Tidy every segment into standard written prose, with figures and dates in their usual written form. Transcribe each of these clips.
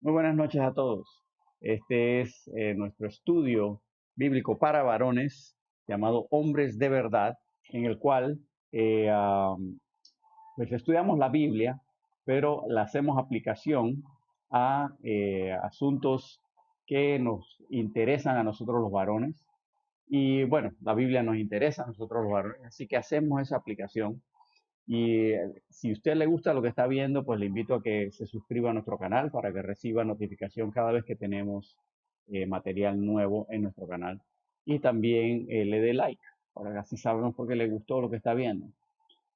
Muy buenas noches a todos. Este es nuestro estudio bíblico para varones llamado Hombres de Verdad, en el cual eh, am, pues estudiamos la Biblia, pero la hacemos aplicación a asuntos que nos interesan a nosotros los varones. Y bueno, la Biblia nos interesa a nosotros los varones, así que hacemos esa aplicación y si a usted le gusta lo que está viendo, pues le invito a que se suscriba a nuestro canal para que reciba notificación cada vez que tenemos material nuevo en nuestro canal. Y también le dé like, para que así sabemos por qué le gustó lo que está viendo.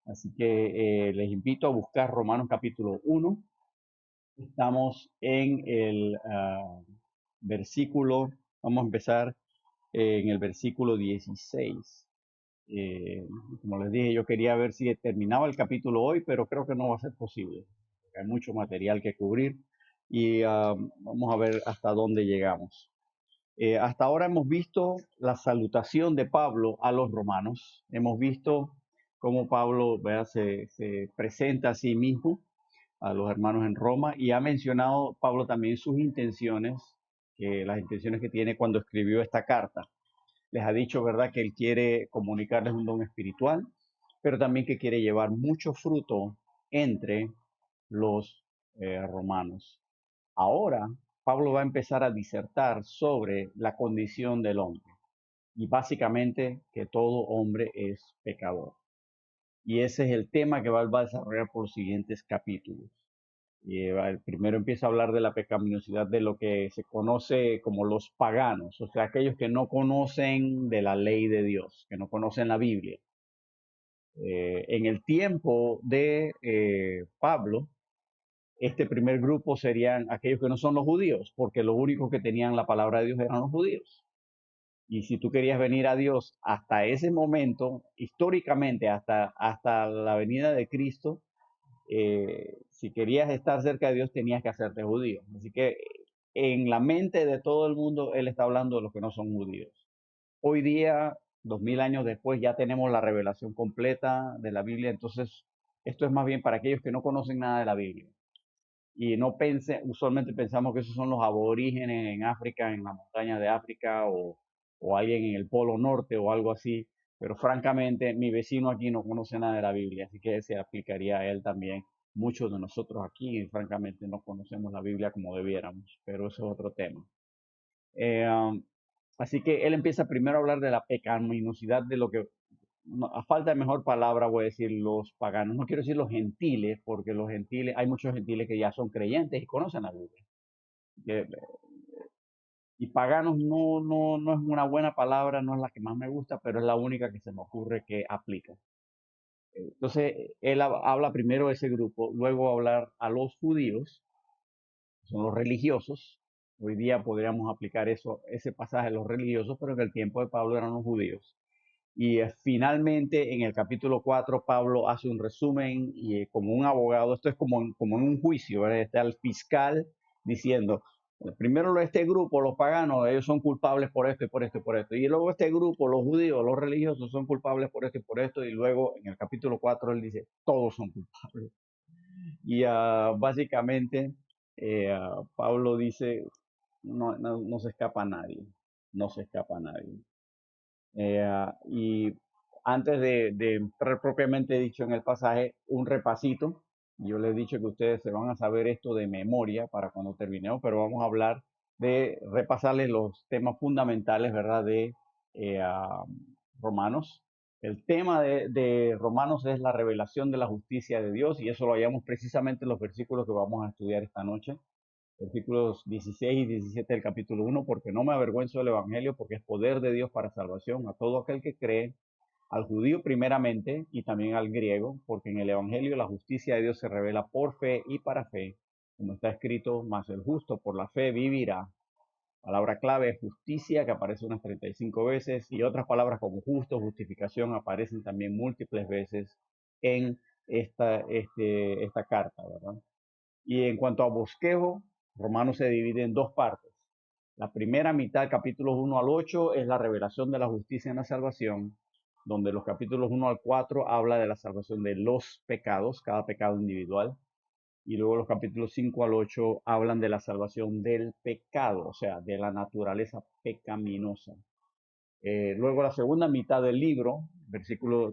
Así que les invito a buscar Romanos capítulo 1. Estamos en el versículo, vamos a empezar en el versículo 16. Eh, Como les dije, yo quería ver si terminaba el capítulo hoy, pero creo que no va a ser posible. Hay mucho material que cubrir y vamos a ver hasta dónde llegamos. Hasta ahora hemos visto la salutación de Pablo a los romanos. Hemos visto cómo Pablo, ¿verdad?, se presenta a sí mismo a los hermanos en Roma y ha mencionado Pablo también sus intenciones, las intenciones que tiene cuando escribió esta carta. Les ha dicho, ¿verdad?, que él quiere comunicarles un don espiritual, pero también que quiere llevar mucho fruto entre los romanos. Ahora, Pablo va a empezar a disertar sobre la condición del hombre y básicamente que todo hombre es pecador. Y ese es el tema que va a desarrollar por los siguientes capítulos. El primero empieza a hablar de la pecaminosidad de lo que se conoce como los paganos, o sea, aquellos que no conocen de la ley de Dios, que no conocen la Biblia. En el tiempo de Pablo, este primer grupo serían aquellos que no son los judíos, porque los únicos que tenían la palabra de Dios eran los judíos. Y si tú querías venir a Dios hasta ese momento, históricamente, hasta la venida de Cristo, si querías estar cerca de Dios tenías que hacerte judío. Así que en la mente de todo el mundo, él está hablando de los que no son judíos. Hoy día, 2000 años después, ya tenemos la revelación completa de la Biblia, entonces esto es más bien para aquellos que no conocen nada de la Biblia. Y no pense, usualmente pensamos que esos son los aborígenes en África, en la montaña de África, o alguien en el Polo Norte o algo así. Pero francamente, mi vecino aquí no conoce nada de la Biblia, así que se aplicaría a él también. Muchos de nosotros aquí, francamente, no conocemos la Biblia como debiéramos, pero eso es otro tema. Eh, um, Así que él empieza primero a hablar de la pecaminosidad de lo que, a falta de mejor palabra, voy a decir los paganos. No quiero decir los gentiles, porque los gentiles, hay muchos gentiles que ya son creyentes y conocen la Biblia. Que- y paganos no es una buena palabra, no es la que más me gusta, pero es la única que se me ocurre que aplica. Entonces, él habla primero de ese grupo, luego va a hablar a los judíos, son los religiosos. Hoy día podríamos aplicar eso, ese pasaje a los religiosos, pero en el tiempo de Pablo eran los judíos. Y finalmente, en el capítulo 4 Pablo hace un resumen y como un abogado, esto es como en un juicio, ¿verdad? Está el fiscal diciendo, primero este grupo, los paganos, ellos son culpables por esto y por esto y por esto. Y luego este grupo, los judíos, los religiosos, son culpables por esto y por esto. Y luego en el capítulo 4 él dice, todos son culpables. Y básicamente Pablo dice, no se escapa nadie, no se escapa nadie. Y antes de entrar propiamente dicho en el pasaje, un repasito. Yo les he dicho que ustedes se van a saber esto de memoria para cuando terminemos, pero vamos a hablar de repasarles los temas fundamentales, ¿verdad?, de Romanos. El tema de Romanos es la revelación de la justicia de Dios y eso lo hallamos precisamente en los versículos que vamos a estudiar esta noche, versículos 16 y 17 del capítulo 1, porque no me avergüenzo del Evangelio, porque es poder de Dios para salvación a todo aquel que cree, al judío primeramente y también al griego, porque en el Evangelio la justicia de Dios se revela por fe y para fe, como está escrito, mas el justo por la fe vivirá. Palabra clave es justicia, que aparece unas 35 veces, y otras palabras como justo, justificación, aparecen también múltiples veces en esta carta, ¿verdad? Y en cuanto a bosquejo, Romanos se divide en dos partes. La primera mitad, capítulos 1 al 8, es la revelación de la justicia en la salvación, donde los capítulos 1 al 4 habla de la salvación de los pecados, cada pecado individual. Y luego los capítulos 5 al 8 hablan de la salvación del pecado, o sea, de la naturaleza pecaminosa. Luego la segunda mitad del libro,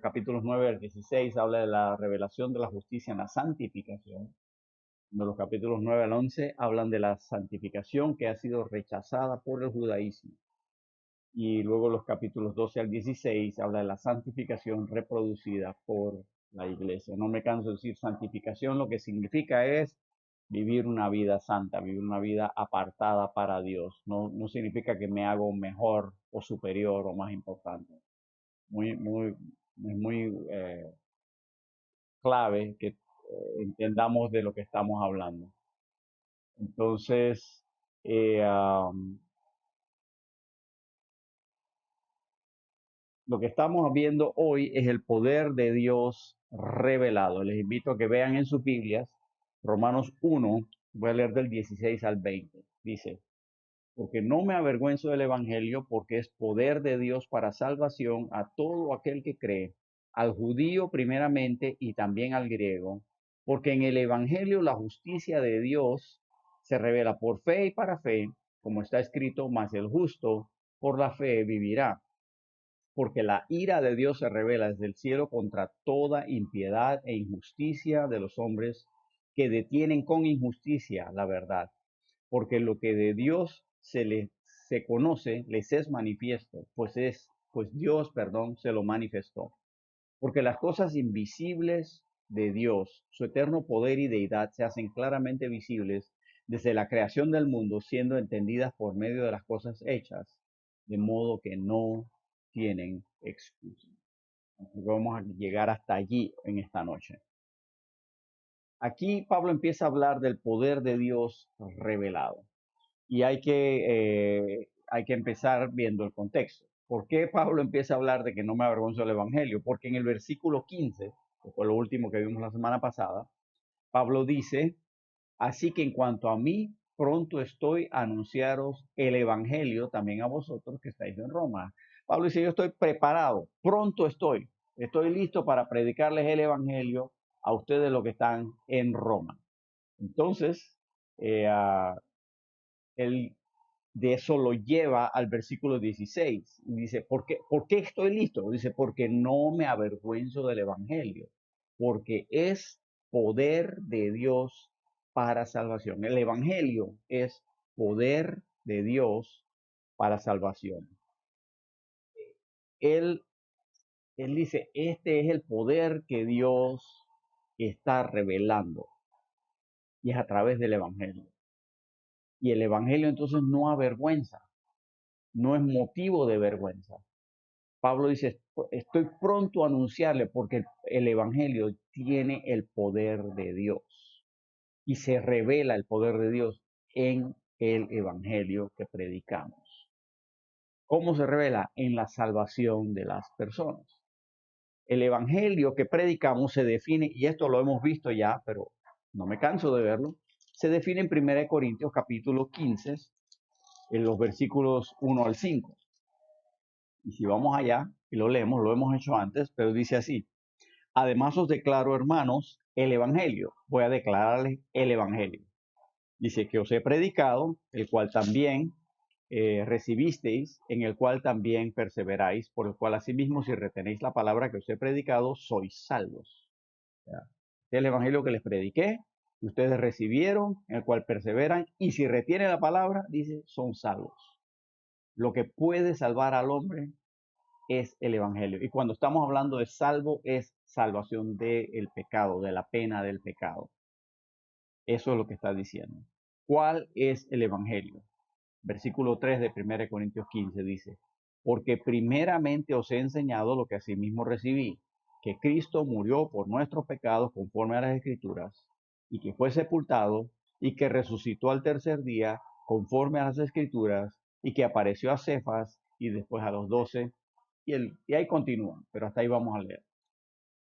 capítulos 9 al 16, habla de la revelación de la justicia en la santificación. De los capítulos 9 al 11 hablan de la santificación que ha sido rechazada por el judaísmo. Y luego los capítulos 12 al 16 habla de la santificación reproducida por la iglesia. No me canso de decir santificación, lo que significa es vivir una vida santa, vivir una vida apartada para Dios. No significa que me hago mejor o superior o más importante. Es muy clave que entendamos de lo que estamos hablando. Entonces, eh, um, lo que estamos viendo hoy es el poder de Dios revelado. Les invito a que vean en sus Biblias Romanos 1, voy a leer del 16 al 20. Dice, porque no me avergüenzo del Evangelio, porque es poder de Dios para salvación a todo aquel que cree, al judío primeramente y también al griego, porque en el Evangelio la justicia de Dios se revela por fe y para fe, como está escrito, mas el justo por la fe vivirá. Porque la ira de Dios se revela desde el cielo contra toda impiedad e injusticia de los hombres que detienen con injusticia la verdad. Porque lo que de Dios se conoce les es manifiesto, pues Dios, perdón, se lo manifestó. Porque las cosas invisibles de Dios, su eterno poder y deidad, se hacen claramente visibles desde la creación del mundo, siendo entendidas por medio de las cosas hechas, de modo que no tienen excusa. Vamos a llegar hasta allí en esta noche. Aquí Pablo empieza a hablar del poder de Dios revelado. Y hay que empezar viendo el contexto. ¿Por qué Pablo empieza a hablar de que no me avergüenzo del Evangelio? Porque en el versículo 15, que fue lo último que vimos la semana pasada, Pablo dice, así que en cuanto a mí, pronto estoy a anunciaros el Evangelio también a vosotros que estáis en Roma. Pablo dice, yo estoy preparado, pronto estoy listo para predicarles el Evangelio a ustedes los que están en Roma. Entonces, él de eso lo lleva al versículo 16. Y dice, ¿por qué estoy listo? Dice, porque no me avergüenzo del Evangelio, porque es poder de Dios para salvación. El Evangelio es poder de Dios para salvación. Él, él dice, este es el poder que Dios está revelando y es a través del Evangelio. Y el Evangelio entonces no avergüenza, no es motivo de vergüenza. Pablo dice, estoy pronto a anunciarle porque el Evangelio tiene el poder de Dios y se revela el poder de Dios en el Evangelio que predicamos. ¿Cómo se revela? En la salvación de las personas. El Evangelio que predicamos se define, y esto lo hemos visto ya, pero no me canso de verlo, se define en 1 Corintios capítulo 15, en los versículos 1 al 5. Y si vamos allá y lo leemos, lo hemos hecho antes, pero dice así, además os declaro, hermanos, el Evangelio. Voy a declararles el Evangelio. Dice que os he predicado, el cual también recibisteis, en el cual también perseveráis, por el cual asimismo si retenéis la palabra que os he predicado, sois salvos. Este es el Evangelio que les prediqué, que ustedes recibieron, en el cual perseveran, y si retienen la palabra, dice, son salvos. Lo que puede salvar al hombre es el Evangelio. Y cuando estamos hablando de salvo, es salvación del pecado, de la pena del pecado. Eso es lo que está diciendo. ¿Cuál es el Evangelio? Versículo 3 de 1 Corintios 15 dice, porque primeramente os he enseñado lo que asimismo recibí, que Cristo murió por nuestros pecados conforme a las Escrituras, y que fue sepultado, y que resucitó al tercer día conforme a las Escrituras, y que apareció a Cefas y después a los 12, y ahí continúa, pero hasta ahí vamos a leer.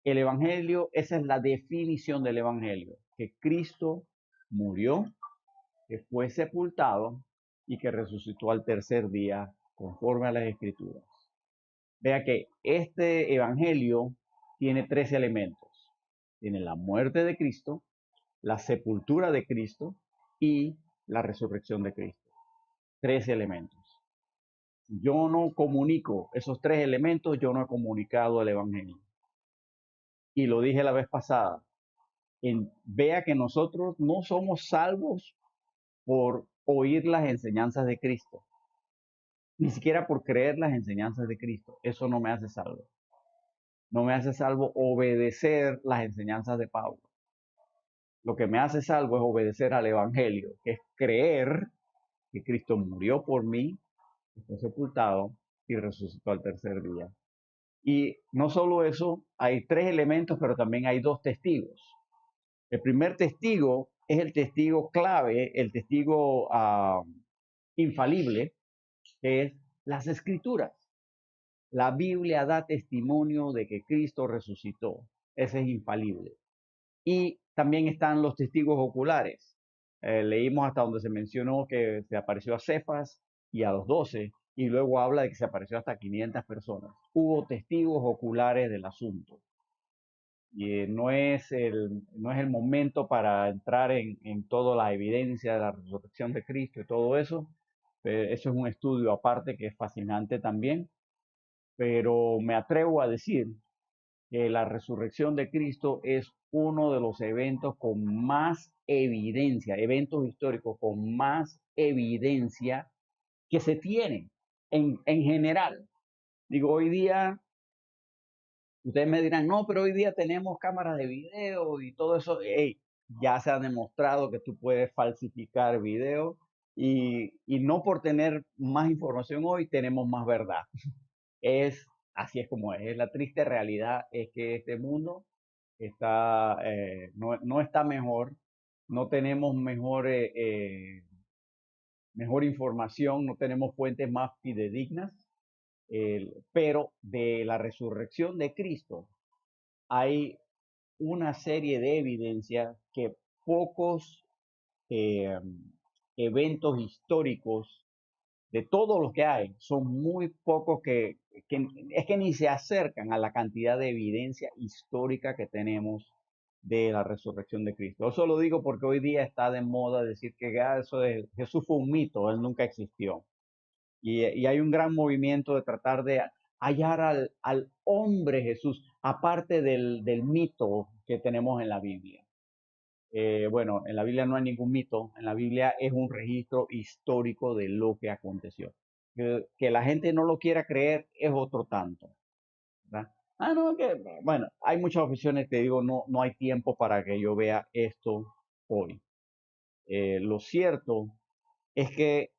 El Evangelio, esa es la definición del Evangelio, que Cristo murió, que fue sepultado y que resucitó al tercer día conforme a las Escrituras. Vea que este Evangelio tiene tres elementos. Tiene la muerte de Cristo, la sepultura de Cristo y la resurrección de Cristo. Tres elementos. Yo no comunico esos tres elementos, yo no he comunicado el Evangelio. Y lo dije la vez pasada, vea que nosotros no somos salvos por oír las enseñanzas de Cristo, ni siquiera por creer las enseñanzas de Cristo. Eso no me hace salvo. No me hace salvo obedecer las enseñanzas de Pablo. Lo que me hace salvo es obedecer al Evangelio, que es creer que Cristo murió por mí, fue sepultado y resucitó al tercer día. Y no solo eso, hay tres elementos, pero también hay dos testigos. El primer testigo es el testigo clave, el testigo infalible, que es las escrituras. La Biblia da testimonio de que Cristo resucitó. Ese es infalible. Y también están los testigos oculares. Leímos hasta donde se mencionó que se apareció a Cefas y a los 12, y luego habla de que se apareció hasta 500 personas. Hubo testigos oculares del asunto. Y no es el momento para entrar en toda la evidencia de la resurrección de Cristo y todo eso. Eso es un estudio aparte que es fascinante también. Pero me atrevo a decir que la resurrección de Cristo es uno de los eventos con más evidencia, eventos históricos con más evidencia que se tienen en general. Digo, hoy día, ustedes me dirán, no, pero hoy día tenemos cámaras de video y todo eso. Hey, ya se ha demostrado que tú puedes falsificar video y no por tener más información hoy tenemos más verdad. Así es como es. La triste realidad es que este mundo no está mejor, no tenemos mejor información, no tenemos fuentes más fidedignas, pero de la resurrección de Cristo hay una serie de evidencias que pocos eh, eventos históricos de todos los que hay, son muy pocos es que ni se acercan a la cantidad de evidencia histórica que tenemos de la resurrección de Cristo. Eso lo digo porque hoy día está de moda decir que eso de Jesús fue un mito, él nunca existió. Y hay un gran movimiento de tratar de hallar al hombre Jesús, aparte del mito que tenemos en la Biblia. Bueno, en la Biblia no hay ningún mito, en la Biblia es un registro histórico de lo que aconteció. Que la gente no lo quiera creer es otro tanto, ¿verdad? No, bueno, hay muchas opciones que digo, no hay tiempo para que yo vea esto hoy. Lo cierto es que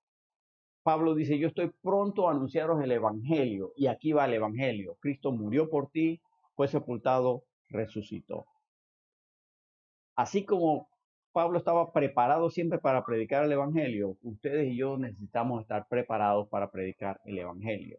Pablo dice, yo estoy pronto a anunciaros el Evangelio, y aquí va el Evangelio. Cristo murió por ti, fue sepultado, resucitó. Así como Pablo estaba preparado siempre para predicar el Evangelio, ustedes y yo necesitamos estar preparados para predicar el Evangelio.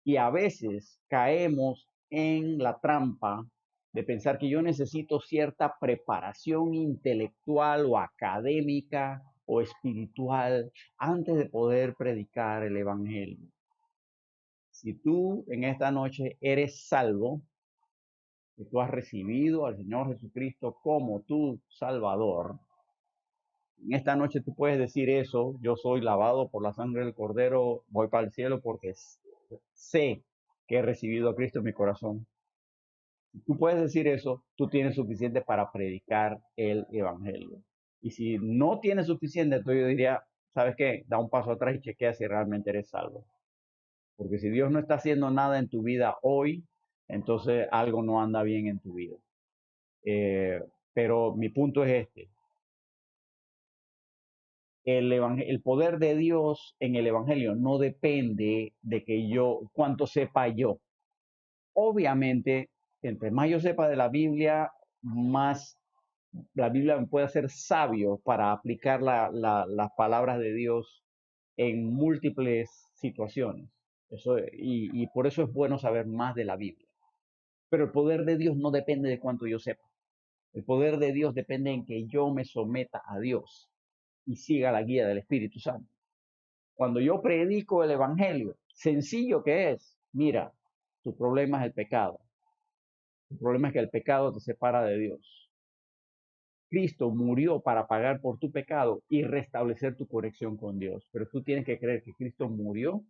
Y a veces caemos en la trampa de pensar que yo necesito cierta preparación intelectual o académica o espiritual antes de poder predicar el Evangelio. Si tú en esta noche eres salvo, que tú has recibido al Señor Jesucristo como tu Salvador, en esta noche tú puedes decir eso, yo soy lavado por la sangre del Cordero, voy para el cielo porque sé que he recibido a Cristo en mi corazón. Si tú puedes decir eso, tú tienes suficiente para predicar el Evangelio. Y si no tienes suficiente, entonces yo diría, ¿sabes qué? Da un paso atrás y chequea si realmente eres salvo. Porque si Dios no está haciendo nada en tu vida hoy, entonces algo no anda bien en tu vida. Pero mi punto es este. El poder de Dios en el Evangelio no depende de que cuánto sepa yo. Obviamente, entre más yo sepa de la Biblia, más la Biblia me puede hacer sabio para aplicar las palabras de Dios en múltiples situaciones. Y por eso es bueno saber más de la Biblia. Pero el poder de Dios no depende de cuánto yo sepa. El poder de Dios depende en que yo me someta a Dios y siga la guía del Espíritu Santo. Cuando yo predico el Evangelio, sencillo que es, mira, tu problema es el pecado. Tu problema es que el pecado te separa de Dios. Cristo murió para pagar por tu pecado y restablecer tu conexión con Dios. Pero tú tienes que creer que Cristo murió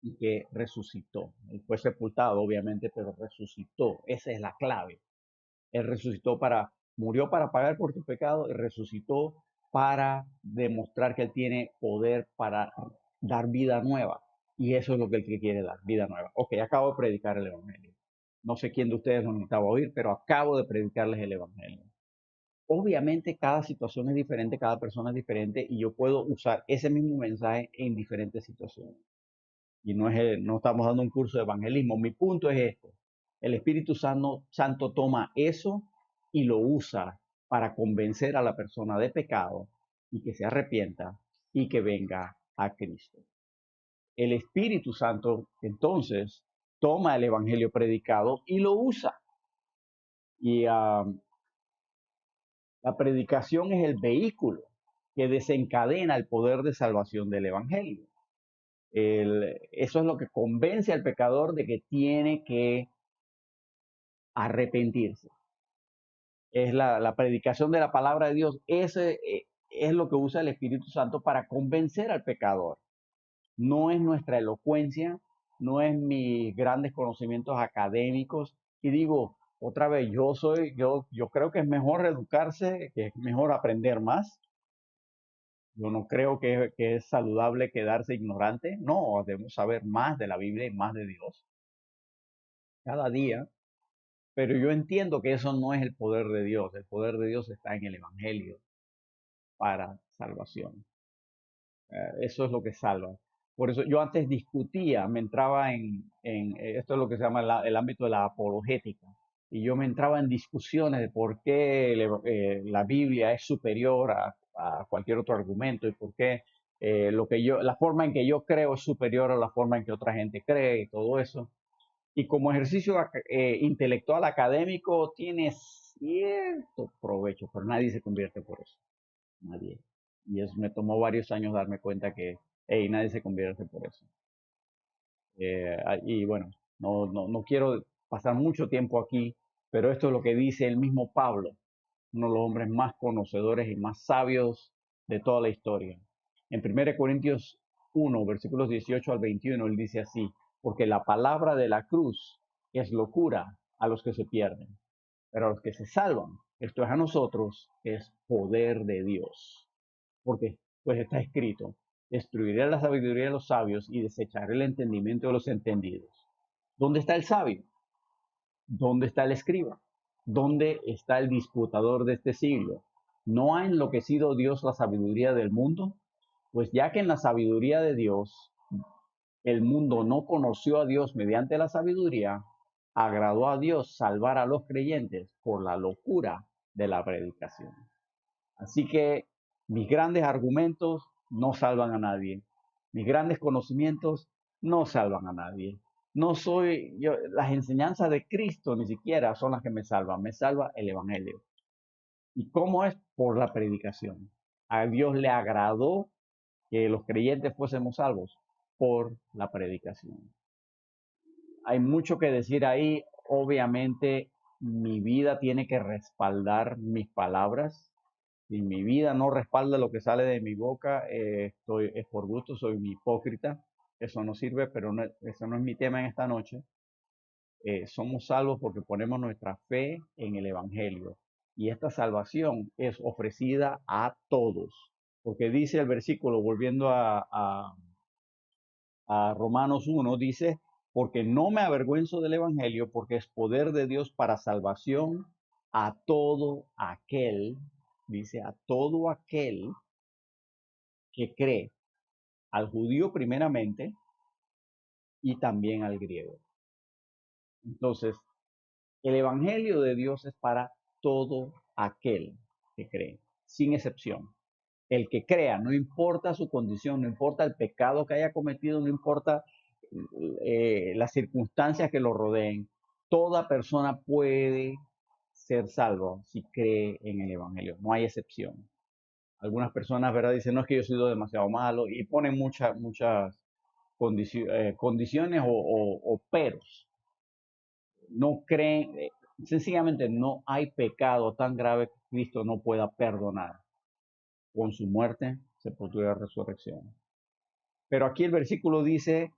y que resucitó. Él fue sepultado, obviamente, pero resucitó. Esa es la clave. Él resucitó murió para pagar por tu pecado y resucitó para demostrar que Él tiene poder para dar vida nueva. Y eso es lo que Él quiere dar, vida nueva. Ok, acabo de predicar el Evangelio. No sé quién de ustedes lo necesitaba oír, pero acabo de predicarles el Evangelio. Obviamente cada situación es diferente, cada persona es diferente y yo puedo usar ese mismo mensaje en diferentes situaciones. Y no estamos dando un curso de evangelismo. Mi punto es esto. El Espíritu Santo toma eso y lo usa para convencer a la persona de pecado y que se arrepienta y que venga a Cristo. El Espíritu Santo entonces toma el Evangelio predicado y lo usa. Y la predicación es el vehículo que desencadena el poder de salvación del Evangelio. Eso es lo que convence al pecador de que tiene que arrepentirse. Es la predicación de la palabra de Dios. Ese es lo que usa el Espíritu Santo para convencer al pecador. No es nuestra elocuencia, no es mis grandes conocimientos académicos. Y digo, otra vez, yo creo que es mejor educarse, que es mejor aprender más. Yo no creo que es saludable quedarse ignorante. No, debemos saber más de la Biblia y más de Dios cada día. Pero yo entiendo que eso no es el poder de Dios. El poder de Dios está en el Evangelio para salvación. Eso es lo que salva. Por eso yo antes discutía, me entraba esto es lo que se llama el ámbito de la apologética. Y yo me entraba en discusiones de por qué la Biblia es superior a cualquier otro argumento y por qué la forma en que yo creo es superior a la forma en que otra gente cree y todo eso. Y como ejercicio intelectual académico tiene cierto provecho, pero nadie se convierte por eso. Nadie. Y eso me tomó varios años darme cuenta que, hey, nadie se convierte por eso. Y bueno, no quiero pasar mucho tiempo aquí, pero esto es lo que dice el mismo Pablo, uno de los hombres más conocedores y más sabios de toda la historia. En 1 Corintios 1, versículos 18 al 21, él dice así, porque la palabra de la cruz es locura a los que se pierden, pero a los que se salvan, esto es a nosotros, es poder de Dios. Porque pues está escrito, destruiré la sabiduría de los sabios y desecharé el entendimiento de los entendidos. ¿Dónde está el sabio? ¿Dónde está el escriba? ¿Dónde está el disputador de este siglo? ¿No ha enloquecido Dios la sabiduría del mundo? Pues ya que en la sabiduría de Dios el mundo no conoció a Dios mediante la sabiduría, agradó a Dios salvar a los creyentes por la locura de la predicación. Así que mis grandes argumentos no salvan a nadie. Mis grandes conocimientos no salvan a nadie. No soy yo, las enseñanzas de Cristo ni siquiera son las que me salvan. Me salva el Evangelio. ¿Y cómo es? Por la predicación. A Dios le agradó que los creyentes fuésemos salvos por la predicación. Hay mucho que decir ahí. Obviamente, mi vida tiene que respaldar mis palabras. Si mi vida no respalda lo que sale de mi boca, es por gusto, soy un hipócrita. Eso no sirve, pero eso no es mi tema en esta noche. Somos salvos porque ponemos nuestra fe en el Evangelio. Y esta salvación es ofrecida a todos. Porque dice el versículo, volviendo a Romanos 1, dice, porque no me avergüenzo del Evangelio, porque es poder de Dios para salvación a todo aquel, dice, a todo aquel que cree, al judío primeramente y también al griego. Entonces, el Evangelio de Dios es para todo aquel que cree, sin excepción. El que crea, no importa su condición, no importa el pecado que haya cometido, no importa las circunstancias que lo rodeen, toda persona puede ser salvo si cree en el Evangelio, no hay excepción. Algunas personas, ¿verdad? Dicen, no es que yo he sido demasiado malo y ponen muchas condiciones o peros. No creen, sencillamente no hay pecado tan grave Cristo no pueda perdonar con su muerte, sepultura y resurrección. Pero aquí el versículo dice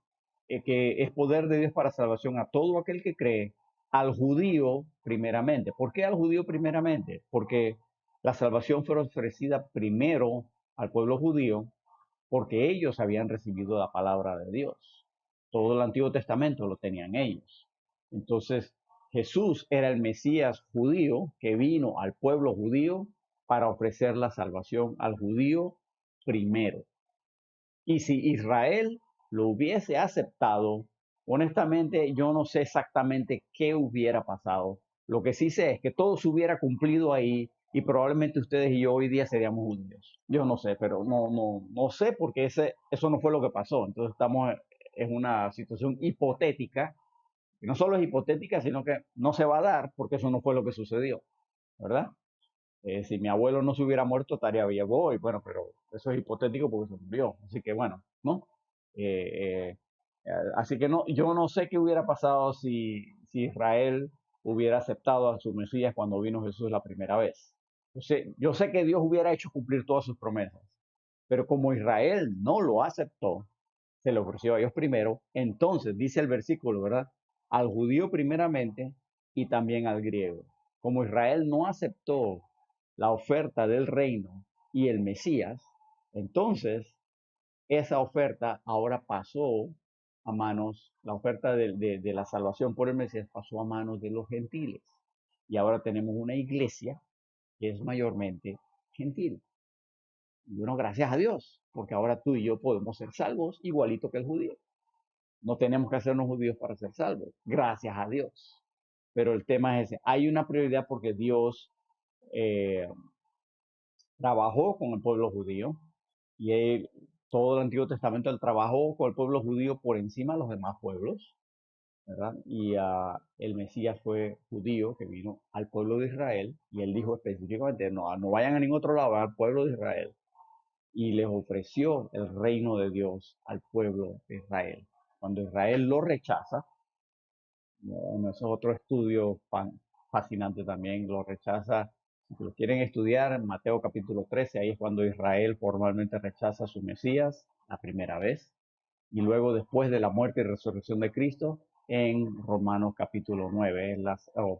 que es poder de Dios para salvación a todo aquel que cree, al judío primeramente. ¿Por qué al judío primeramente? Porque la salvación fue ofrecida primero al pueblo judío porque ellos habían recibido la palabra de Dios. Todo el Antiguo Testamento lo tenían ellos. Entonces, Jesús era el Mesías judío que vino al pueblo judío para ofrecer la salvación al judío primero. Y si Israel lo hubiese aceptado, honestamente yo no sé exactamente qué hubiera pasado. Lo que sí sé es que todo se hubiera cumplido ahí y probablemente ustedes y yo hoy día seríamos judíos. Yo no sé, pero no sé porque eso no fue lo que pasó. Entonces estamos en una situación hipotética, y no solo es hipotética, sino que no se va a dar porque eso no fue lo que sucedió, ¿verdad? Si mi abuelo no se hubiera muerto, estaría vivo hoy. Bueno, pero eso es hipotético porque se murió. Así que bueno, ¿no? Eh, eh, así que no, yo no sé qué hubiera pasado si Israel hubiera aceptado a su Mesías cuando vino Jesús la primera vez. Yo sé que Dios hubiera hecho cumplir todas sus promesas, pero como Israel no lo aceptó, se le ofreció a ellos primero, entonces dice el versículo, ¿verdad? Al judío primeramente y también al griego. Como Israel no aceptó la oferta del reino y el Mesías, entonces esa oferta ahora pasó a manos, la oferta de la salvación por el Mesías pasó a manos de los gentiles. Y ahora tenemos una iglesia que es mayormente gentil. Y bueno, gracias a Dios, porque ahora tú y yo podemos ser salvos igualito que el judío. No tenemos que hacernos judíos para ser salvos, gracias a Dios. Pero el tema es ese, hay una prioridad porque Dios eh, trabajó con el pueblo judío y todo el Antiguo Testamento él trabajó con el pueblo judío por encima de los demás pueblos, ¿verdad? Y el Mesías fue judío que vino al pueblo de Israel y él dijo específicamente, no vayan a ningún otro lado, al pueblo de Israel. Y les ofreció el reino de Dios al pueblo de Israel. Cuando Israel lo rechaza, ¿no? Eso es otro estudio fascinante también, lo rechaza. Si lo quieren estudiar, en Mateo capítulo 13, ahí es cuando Israel formalmente rechaza a su Mesías la primera vez. Y luego después de la muerte y resurrección de Cristo, en Romanos capítulo 9,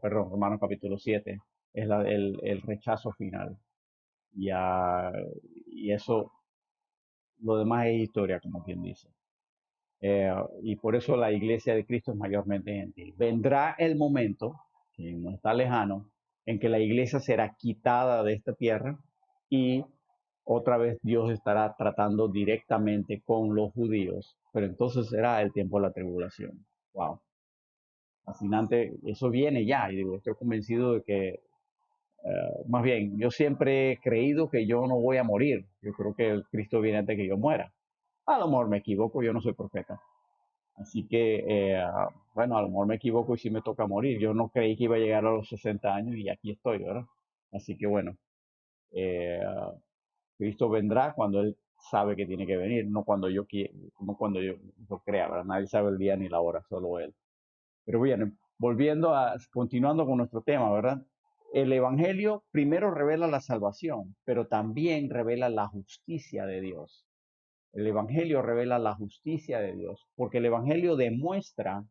Romanos capítulo 7, es el rechazo final. Y, y eso, lo demás es historia, como quien dice. Y por eso la iglesia de Cristo es mayormente gentil. Vendrá el momento, que no está lejano, en que la iglesia será quitada de esta tierra y otra vez Dios estará tratando directamente con los judíos, pero entonces será el tiempo de la tribulación. Wow, fascinante, eso viene ya, y digo, estoy convencido de que, más bien, yo siempre he creído que yo no voy a morir, yo creo que el Cristo viene antes que yo muera. A lo mejor me equivoco, yo no soy profeta. Así que, bueno, a lo mejor me equivoco y sí me toca morir. Yo no creí que iba a llegar a los 60 años y aquí estoy, ¿verdad? Así que, bueno, eh, Cristo vendrá cuando Él sabe que tiene que venir, no cuando no cuando yo lo crea, ¿verdad? Nadie sabe el día ni la hora, solo Él. Pero bien, continuando con nuestro tema, ¿verdad? El Evangelio primero revela la salvación, pero también revela la justicia de Dios. El Evangelio revela la justicia de Dios, porque el Evangelio demuestra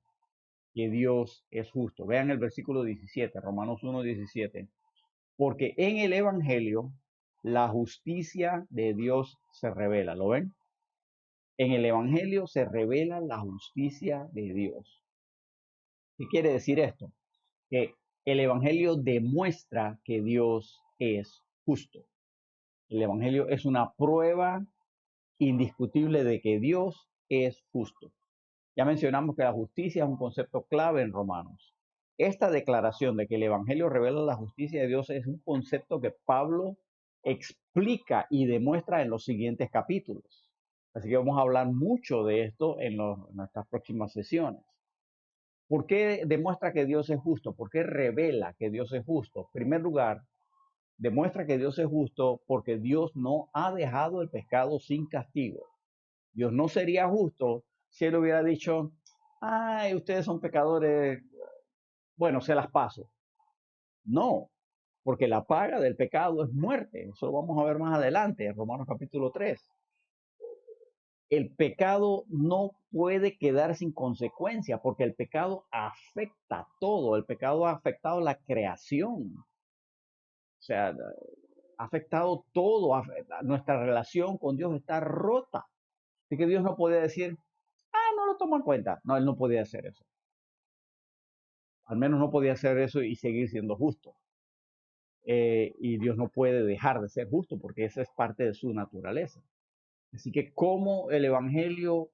que Dios es justo. Vean el versículo 17, Romanos 1:17. Porque en el Evangelio la justicia de Dios se revela. ¿Lo ven? En el Evangelio se revela la justicia de Dios. ¿Qué quiere decir esto? Que el Evangelio demuestra que Dios es justo. El Evangelio es una prueba indiscutible de que Dios es justo. Ya mencionamos que la justicia es un concepto clave en Romanos. Esta declaración de que el Evangelio revela la justicia de Dios es un concepto que Pablo explica y demuestra en los siguientes capítulos. Así que vamos a hablar mucho de esto en nuestras próximas sesiones. ¿Por qué demuestra que Dios es justo? ¿Por qué revela que Dios es justo? En primer lugar, demuestra que Dios es justo porque Dios no ha dejado el pecado sin castigo. Dios no sería justo si Él hubiera dicho, ay, ustedes son pecadores, bueno, se las paso. No, porque la paga del pecado es muerte. Eso lo vamos a ver más adelante, en Romanos capítulo 3. El pecado no puede quedar sin consecuencia, porque el pecado afecta todo. El pecado ha afectado la creación. O sea, ha afectado todo. Nuestra relación con Dios está rota. Así que Dios no podía decir, no lo tomo en cuenta. No, él no podía hacer eso. Al menos no podía hacer eso y seguir siendo justo. Y Dios no puede dejar de ser justo porque esa es parte de su naturaleza. Así que, ¿cómo el Evangelio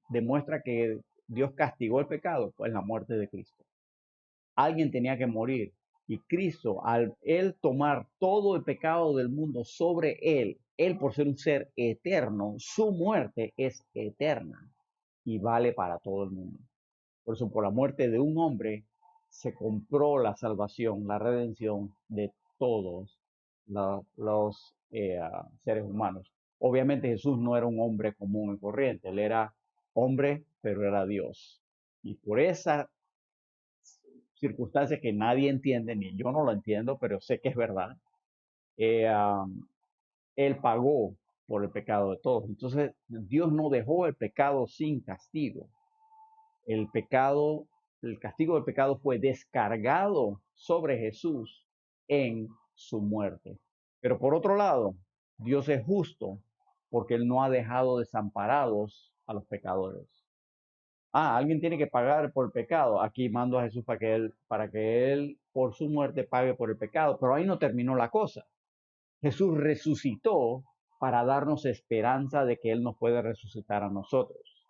demuestra que Dios castigó el pecado? Pues la muerte de Cristo. Alguien tenía que morir. Y Cristo, al él tomar todo el pecado del mundo sobre él por ser un ser eterno, su muerte es eterna y vale para todo el mundo. Por eso, por la muerte de un hombre, se compró la salvación, la redención de todos los seres humanos. Obviamente Jesús no era un hombre común y corriente, él era hombre, pero era Dios. Y por esa circunstancia que nadie entiende, ni yo no lo entiendo, pero sé que es verdad, eh, um, él pagó por el pecado de todos. Entonces, Dios no dejó el pecado sin castigo. El pecado, el castigo del pecado fue descargado sobre Jesús en su muerte. Pero por otro lado, Dios es justo porque Él no ha dejado desamparados a los pecadores. Alguien tiene que pagar por el pecado. Aquí mando a Jesús para que él por su muerte pague por el pecado. Pero ahí no terminó la cosa. Jesús resucitó para darnos esperanza de que Él nos puede resucitar a nosotros.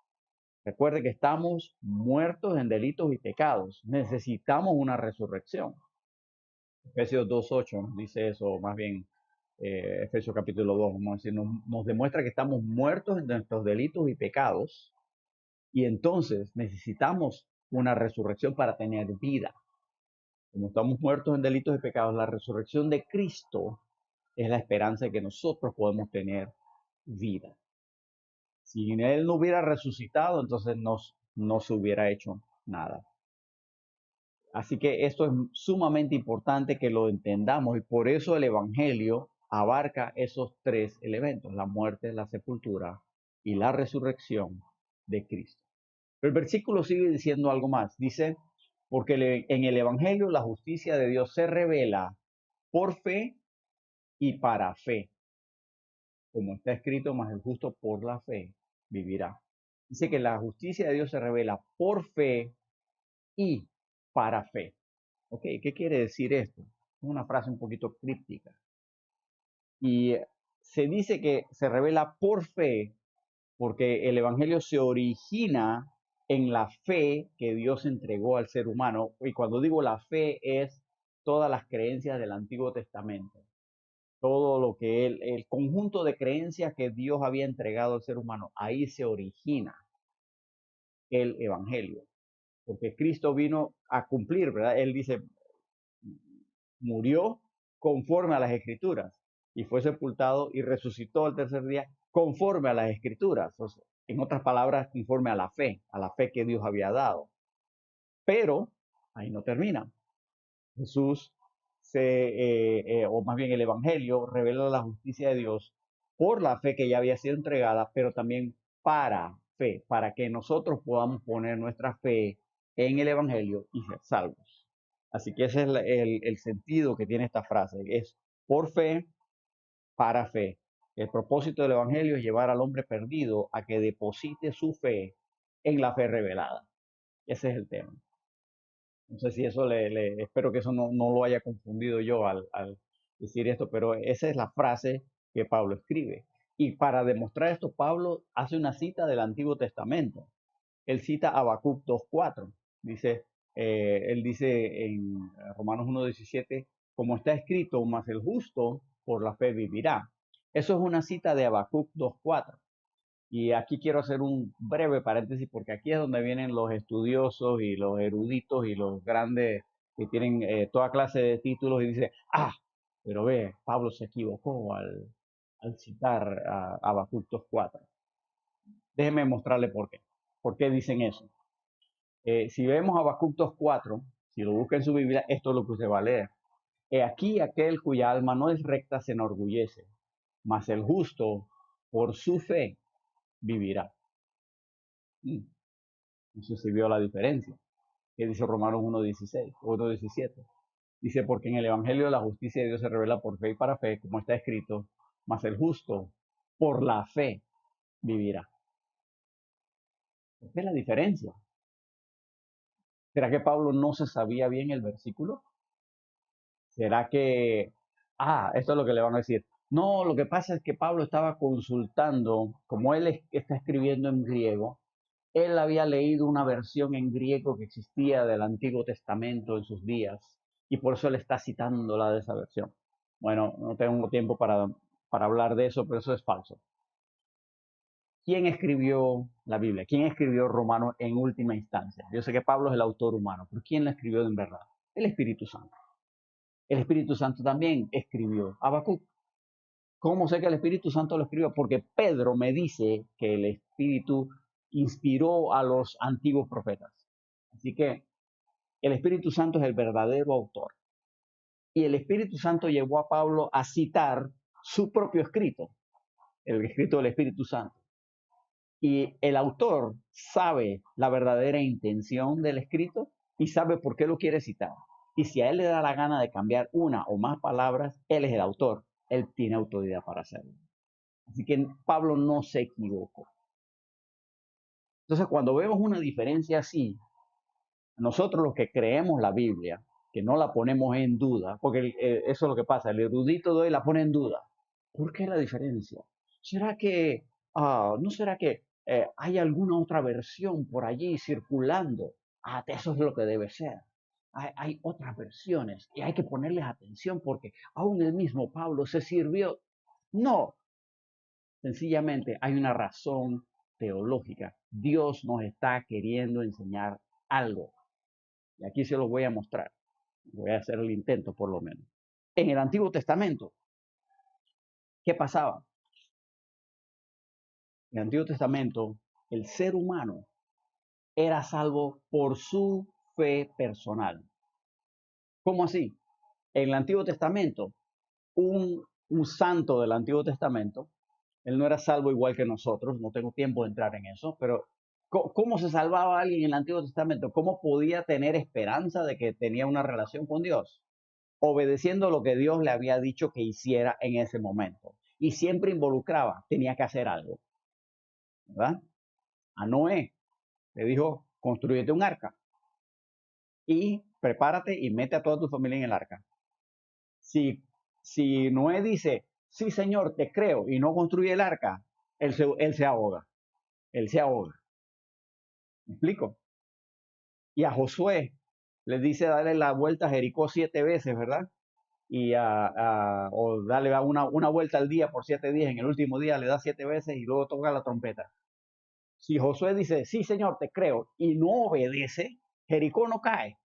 Recuerde que estamos muertos en delitos y pecados. Necesitamos una resurrección. Efesios 2.8 nos dice eso, más bien Efesios capítulo 2, vamos a decir, nos demuestra que estamos muertos en nuestros delitos y pecados y entonces necesitamos una resurrección para tener vida. Como estamos muertos en delitos y pecados, la resurrección de Cristo es la esperanza de que nosotros podemos tener vida. Si Él no hubiera resucitado, entonces no se hubiera hecho nada. Así que esto es sumamente importante que lo entendamos y por eso el Evangelio abarca esos tres elementos, la muerte, la sepultura y la resurrección de Cristo. Pero el versículo sigue diciendo algo más. Dice, porque en el Evangelio la justicia de Dios se revela por fe y para fe. Como está escrito, más el justo por la fe vivirá. Dice que la justicia de Dios se revela por fe y para fe. Ok, ¿qué quiere decir esto? Es una frase un poquito críptica. Y se dice que se revela por fe porque el Evangelio se origina en la fe que Dios entregó al ser humano. Y cuando digo la fe es todas las creencias del Antiguo Testamento. Todo lo que el conjunto de creencias que Dios había entregado al ser humano, ahí se origina el Evangelio. Porque Cristo vino a cumplir, ¿verdad? Él dice, murió conforme a las Escrituras y fue sepultado y resucitó al tercer día conforme a las Escrituras. O sea, en otras palabras, conforme a la fe que Dios había dado. Pero ahí no termina. Jesús o más bien el Evangelio, revela la justicia de Dios por la fe que ya había sido entregada, pero también para fe, para que nosotros podamos poner nuestra fe en el Evangelio y ser salvos. Así que ese es el sentido que tiene esta frase, es por fe, para fe. El propósito del Evangelio es llevar al hombre perdido a que deposite su fe en la fe revelada. Ese es el tema. No sé si eso espero que eso no lo haya confundido yo al decir esto, pero esa es la frase que Pablo escribe. Y para demostrar esto, Pablo hace una cita del Antiguo Testamento. Él cita a Habacuc 2.4. Él dice en Romanos 1.17, como está escrito, mas el justo por la fe vivirá. Eso es una cita de Habacuc 2.4. Y aquí quiero hacer un breve paréntesis porque aquí es donde vienen los estudiosos y los eruditos y los grandes que tienen toda clase de títulos y dice, pero ve, Pablo se equivocó al citar a Habacuc 2.4. Déjenme mostrarle por qué. ¿Por qué dicen eso? Si vemos Habacuc 2.4, si lo busca en su Biblia, esto es lo que usted va a leer. He aquí aquel cuya alma no es recta se enorgullece, mas el justo por su fe vivirá. Mm, No sé si vio la diferencia. ¿Qué dice Romanos 1.16 o 1.17? Dice, porque en el Evangelio de la justicia de Dios se revela por fe y para fe, como está escrito, mas el justo por la fe vivirá. ¿Esta es la diferencia? ¿Será que Pablo no se sabía bien el versículo? ¿Será que, esto es lo que le van a decir? No, lo que pasa es que Pablo estaba consultando, como él está escribiendo en griego, él había leído una versión en griego que existía del Antiguo Testamento en sus días y por eso él está citando la de esa versión. Bueno, no tengo tiempo para hablar de eso, pero eso es falso. ¿Quién escribió la Biblia? ¿Quién escribió Romanos en última instancia? Yo sé que Pablo es el autor humano, pero ¿quién la escribió en verdad? El Espíritu Santo. El Espíritu Santo también escribió Habacuc. ¿Cómo sé que el Espíritu Santo lo escribió? Porque Pedro me dice que el Espíritu inspiró a los antiguos profetas. Así que el Espíritu Santo es el verdadero autor. Y el Espíritu Santo llevó a Pablo a citar su propio escrito, el escrito del Espíritu Santo. Y el autor sabe la verdadera intención del escrito y sabe por qué lo quiere citar. Y si a él le da la gana de cambiar una o más palabras, él es el autor. Él tiene autoridad para hacerlo. Así que Pablo no se equivocó. Entonces, cuando vemos una diferencia así, nosotros los que creemos la Biblia, que no la ponemos en duda, porque eso es lo que pasa, el erudito de hoy la pone en duda. ¿Por qué la diferencia? ¿Será que, no será que hay alguna otra versión por allí circulando? Eso es lo que debe ser. Hay otras versiones y hay que ponerles atención porque aún el mismo Pablo se sirvió. No, sencillamente hay una razón teológica. Dios nos está queriendo enseñar algo. Y aquí se lo voy a mostrar. Voy a hacer el intento por lo menos. En el Antiguo Testamento, ¿qué pasaba? En el Antiguo Testamento, el ser humano era salvo por su fe personal. ¿Cómo así? En el Antiguo Testamento, un santo del Antiguo Testamento, él no era salvo igual que nosotros, no tengo tiempo de entrar en eso, pero ¿cómo se salvaba alguien en el Antiguo Testamento? ¿Cómo podía tener esperanza de que tenía una relación con Dios? Obedeciendo lo que Dios le había dicho que hiciera en ese momento. Y siempre involucraba, tenía que hacer algo, ¿verdad? A Noé le dijo, construyete un arca y prepárate y mete a toda tu familia en el arca. Si, si Noé dice, sí señor, te creo, y no construye el arca, él se ahoga, él se ahoga. ¿Me explico? Y a Josué le dice darle la vuelta a Jericó 7 veces, ¿verdad? O darle una vuelta al día por 7 días, en el último día le da 7 veces y luego toca la trompeta. Si Josué dice, sí señor, te creo, y no obedece, Jericó no cae.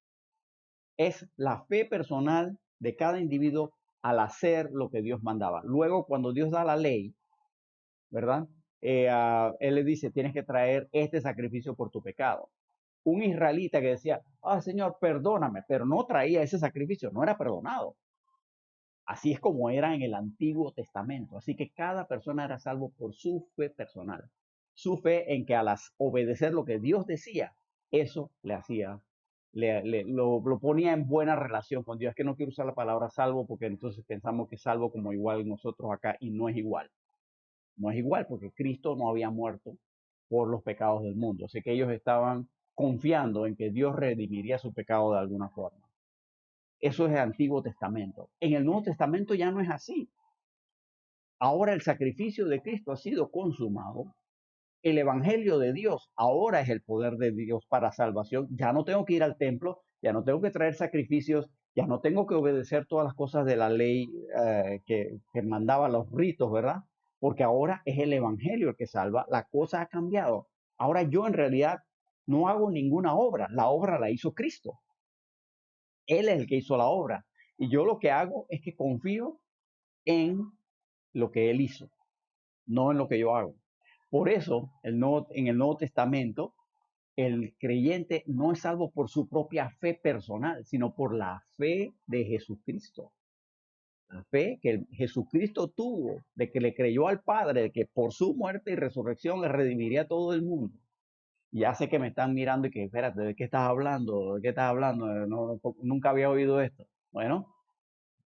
Es la fe personal de cada individuo al hacer lo que Dios mandaba. Luego, cuando Dios da la ley, ¿verdad? Él le dice, tienes que traer este sacrificio por tu pecado. Un israelita que decía, Señor, perdóname, pero no traía ese sacrificio, no era perdonado. Así es como era en el Antiguo Testamento. Así que cada persona era salvo por su fe personal. Su fe en que al obedecer lo que Dios decía, eso le hacía, lo ponía en buena relación con Dios. Es que no quiero usar la palabra salvo porque entonces pensamos que es salvo como igual nosotros acá y no es igual. No es igual porque Cristo no había muerto por los pecados del mundo. Así que ellos estaban confiando en que Dios redimiría su pecado de alguna forma. Eso es el Antiguo Testamento. En el Nuevo Testamento ya no es así. Ahora el sacrificio de Cristo ha sido consumado. El Evangelio de Dios ahora es el poder de Dios para salvación. Ya no tengo que ir al templo, ya no tengo que traer sacrificios, ya no tengo que obedecer todas las cosas de la ley que mandaba los ritos, ¿verdad? Porque ahora es el Evangelio el que salva. La cosa ha cambiado. Ahora yo en realidad no hago ninguna obra. La obra la hizo Cristo. Él es el que hizo la obra. Y yo lo que hago es que confío en lo que Él hizo, no en lo que yo hago. Por eso, en el Nuevo Testamento, el creyente no es salvo por su propia fe personal, sino por la fe de Jesucristo. La fe que Jesucristo tuvo, de que le creyó al Padre, de que por su muerte y resurrección le redimiría a todo el mundo. Y ya sé que me están mirando y que, espérate, ¿de qué estás hablando? ¿De qué estás hablando? Nunca había oído esto. Bueno,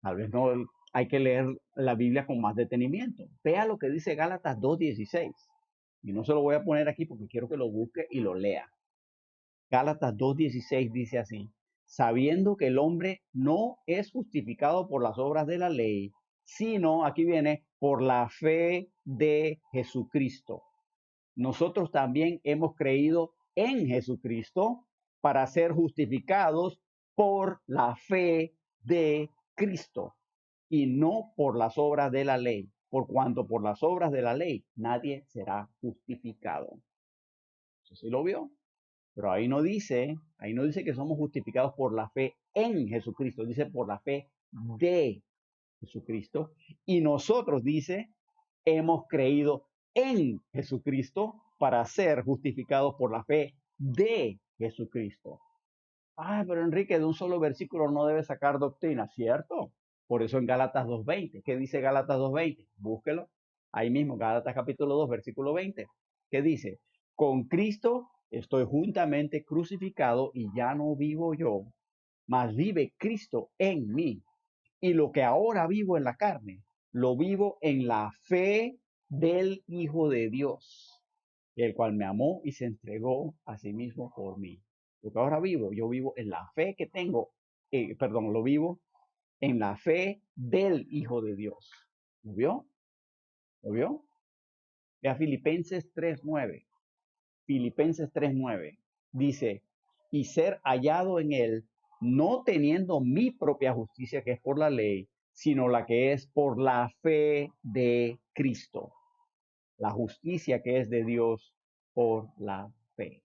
tal vez no hay que leer la Biblia con más detenimiento. Vea lo que dice Gálatas 2:16. Y no se lo voy a poner aquí porque quiero que lo busque y lo lea. Gálatas 2:16 dice así: sabiendo que el hombre no es justificado por las obras de la ley, sino, aquí viene, por la fe de Jesucristo. Nosotros también hemos creído en Jesucristo para ser justificados por la fe de Cristo y no por las obras de la ley, por cuanto por las obras de la ley nadie será justificado. ¿Eso sí lo vio? Pero ahí no dice que somos justificados por la fe en Jesucristo, dice por la fe de Jesucristo. Y nosotros, dice, hemos creído en Jesucristo para ser justificados por la fe de Jesucristo. Ah, pero Enrique, de un solo versículo no debe sacar doctrina, ¿cierto? Por eso en Gálatas 2:20, ¿qué dice Gálatas 2:20? Búsquelo. Ahí mismo, Gálatas capítulo 2, versículo 20. ¿Qué dice? Con Cristo estoy juntamente crucificado y ya no vivo yo, mas vive Cristo en mí. Y lo que ahora vivo en la carne, lo vivo en la fe del Hijo de Dios, el cual me amó y se entregó a sí mismo por mí. Lo que ahora vivo, yo vivo en la fe que tengo, lo vivo en la fe del Hijo de Dios. ¿Lo vio? ¿Lo vio? Vea Filipenses 3:9. Filipenses 3:9 dice, y ser hallado en él, no teniendo mi propia justicia que es por la ley, sino la que es por la fe de Cristo. La justicia que es de Dios por la fe.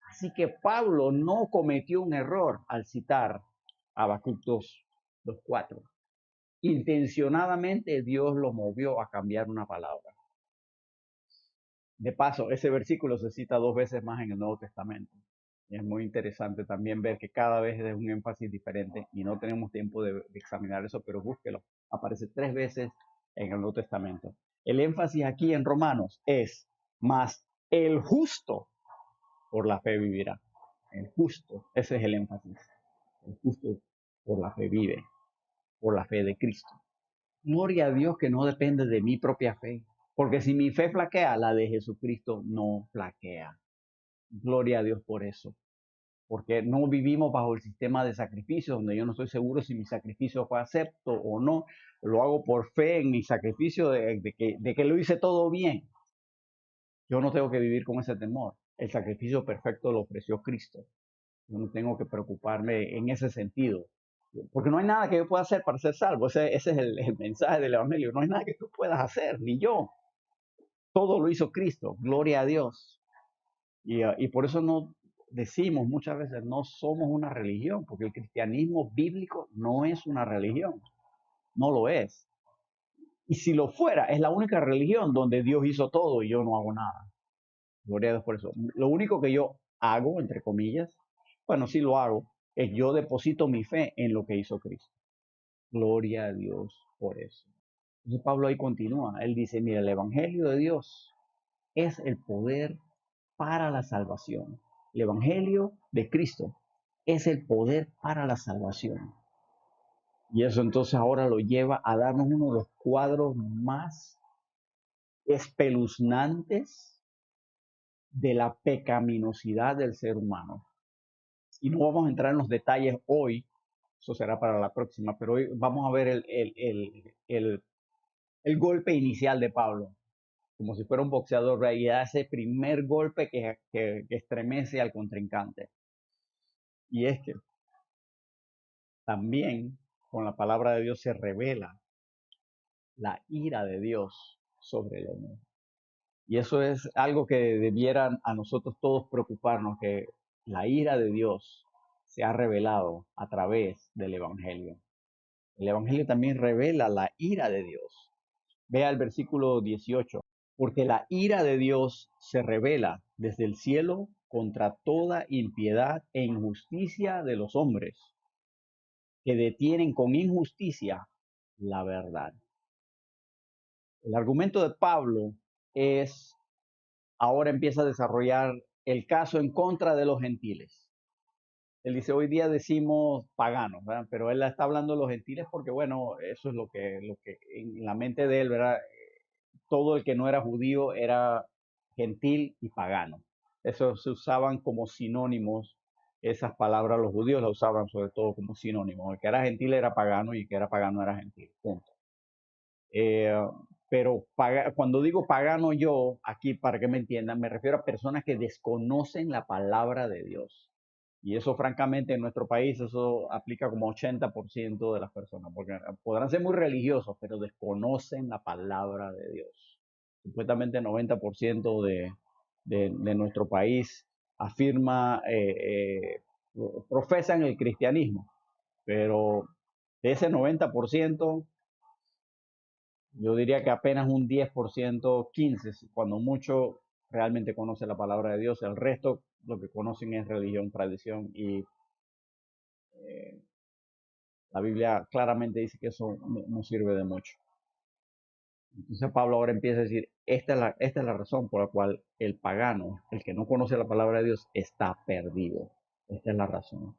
Así que Pablo no cometió un error al citar Habacuc 2:4. Intencionadamente Dios lo movió a cambiar una palabra. De paso, ese versículo se cita 2 veces más en el Nuevo Testamento. Y es muy interesante también ver que cada vez es un énfasis diferente y no tenemos tiempo de examinar eso, pero búsquelo. Aparece 3 veces en el Nuevo Testamento. El énfasis aquí en Romanos es, más el justo por la fe vivirá. El justo, ese es el énfasis. El justo por la fe vive, por la fe de Cristo. Gloria a Dios que no depende de mi propia fe, porque si mi fe flaquea, la de Jesucristo no flaquea. Gloria a Dios por eso, porque no vivimos bajo el sistema de sacrificio, donde yo no estoy seguro si mi sacrificio fue acepto o no. Lo hago por fe en mi sacrificio de que lo hice todo bien. Yo no tengo que vivir con ese temor. El sacrificio perfecto lo ofreció Cristo. Yo no tengo que preocuparme en ese sentido. Porque no hay nada que yo pueda hacer para ser salvo. Ese es el mensaje del Evangelio. No hay nada que tú puedas hacer, ni yo. Todo lo hizo Cristo. Gloria a Dios. Y por eso no decimos muchas veces, no somos una religión, porque el cristianismo bíblico no es una religión. No lo es. Y si lo fuera, es la única religión donde Dios hizo todo y yo no hago nada. Gloria a Dios por eso. Lo único que yo hago, entre comillas, bueno, sí lo hago, es yo deposito mi fe en lo que hizo Cristo. Gloria a Dios por eso. Entonces Pablo ahí continúa. Él dice, mira, el Evangelio de Dios es el poder para la salvación. El Evangelio de Cristo es el poder para la salvación. Y eso entonces ahora lo lleva a darnos uno de los cuadros más espeluznantes de la pecaminosidad del ser humano. Y no vamos a entrar en los detalles hoy, eso será para la próxima, pero hoy vamos a ver el golpe inicial de Pablo, como si fuera un boxeador, realidad ese primer golpe que estremece al contrincante. Y es que también con la palabra de Dios se revela la ira de Dios sobre el hombre. Y eso es algo que debieran a nosotros todos preocuparnos, que la ira de Dios se ha revelado a través del Evangelio. El Evangelio también revela la ira de Dios. Vea el versículo 18. porque la ira de Dios se revela desde el cielo contra toda impiedad e injusticia de los hombres, que detienen con injusticia la verdad. El argumento de Pablo es, ahora empieza a desarrollar el caso en contra de los gentiles. Él dice, hoy día decimos paganos, ¿verdad? Pero él está hablando de los gentiles porque, bueno, eso es lo que en la mente de él, ¿verdad? Todo el que no era judío era gentil y pagano. Eso se usaban como sinónimos, esas palabras los judíos las usaban sobre todo como sinónimos. El que era gentil era pagano y el que era pagano era gentil, punto. Eh, pero cuando digo pagano yo, aquí para que me entiendan, me refiero a personas que desconocen la palabra de Dios. Y eso francamente en nuestro país, eso aplica como 80% de las personas, porque podrán ser muy religiosos, pero desconocen la palabra de Dios. Supuestamente 90% de nuestro país afirma, profesan el cristianismo, pero de ese 90%, yo diría que apenas un 10%, 15%, cuando mucho realmente conoce la palabra de Dios. El resto lo que conocen es religión, tradición y la Biblia claramente dice que eso no sirve de mucho. Entonces Pablo ahora empieza a decir, esta es la razón por la cual el pagano, el que no conoce la palabra de Dios, está perdido. Esta es la razón.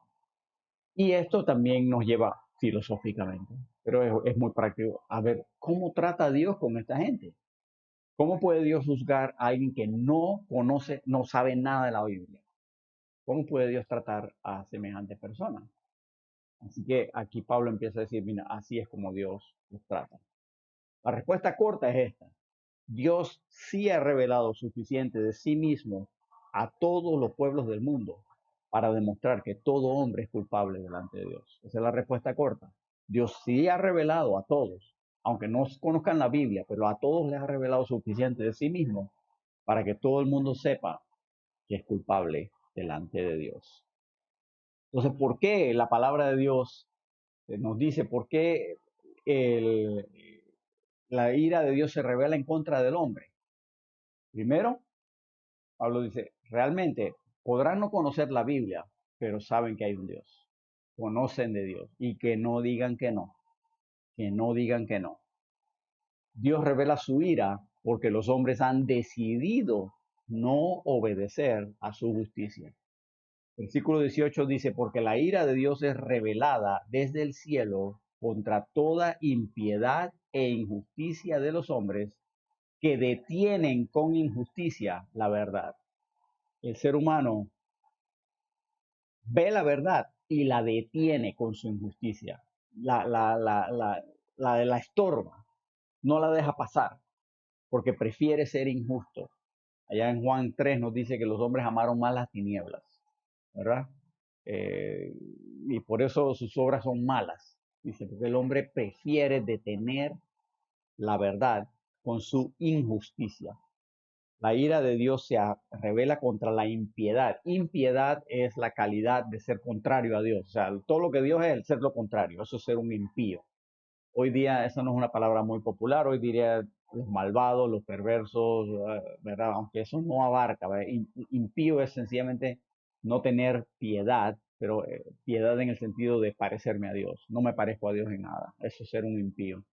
Y esto también nos lleva filosóficamente, pero es muy práctico, a ver cómo trata Dios con esta gente. ¿Cómo puede Dios juzgar a alguien que no conoce, no sabe nada de la Biblia? ¿Cómo puede Dios tratar a semejante persona? Así que aquí Pablo empieza a decir, mira, así es como Dios los trata. La respuesta corta es esta. Dios sí ha revelado suficiente de sí mismo a todos los pueblos del mundo para demostrar que todo hombre es culpable delante de Dios. Esa es la respuesta corta. Dios sí ha revelado a todos, aunque no conozcan la Biblia, pero a todos les ha revelado suficiente de sí mismo para que todo el mundo sepa que es culpable delante de Dios. Entonces, ¿por qué la palabra de Dios nos dice por qué el, la ira de Dios se revela en contra del hombre? Primero, Pablo dice, realmente podrán no conocer la Biblia, pero saben que hay un Dios. Conocen de Dios y que no digan que no, que no digan que no. Dios revela su ira porque los hombres han decidido no obedecer a su justicia. Versículo 18 dice, porque la ira de Dios es revelada desde el cielo contra toda impiedad e injusticia de los hombres que detienen con injusticia la verdad. El ser humano ve la verdad y la detiene con su injusticia. La estorba, no la deja pasar, porque prefiere ser injusto. Allá en Juan 3 nos dice que los hombres amaron más las tinieblas, ¿verdad? Eh, y por eso sus obras son malas. Dice, porque el hombre prefiere detener la verdad con su injusticia. La ira de Dios se revela contra la impiedad. Impiedad es la calidad de ser contrario a Dios. O sea, todo lo que Dios es el ser lo contrario. Eso es ser un impío. Hoy día esa no es una palabra muy popular. Hoy diría los malvados, los perversos, ¿verdad? Aunque eso no abarca, ¿verdad? Impío es sencillamente no tener piedad, pero piedad en el sentido de parecerme a Dios. No me parezco a Dios en nada. Eso es ser un impío.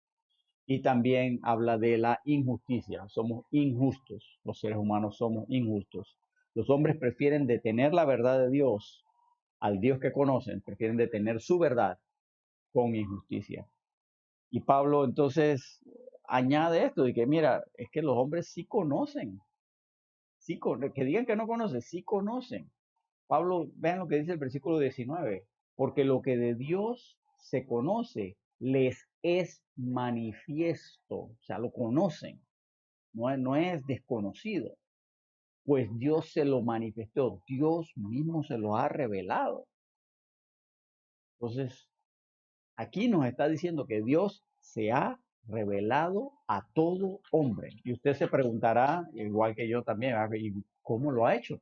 Y también habla de la injusticia. Somos injustos. Los seres humanos somos injustos. Los hombres prefieren detener la verdad de Dios al Dios que conocen. Prefieren detener su verdad con injusticia. Y Pablo entonces añade esto de que, mira, es que los hombres sí conocen. Sí, que digan que no conocen, sí conocen. Pablo, vean lo que dice el versículo 19, porque lo que de Dios se conoce les es manifiesto, o sea, lo conocen, no es desconocido, pues Dios se lo manifestó, Dios mismo se lo ha revelado. Entonces, aquí nos está diciendo que Dios se ha revelado a todo hombre. Y usted se preguntará, igual que yo también, ¿y cómo lo ha hecho?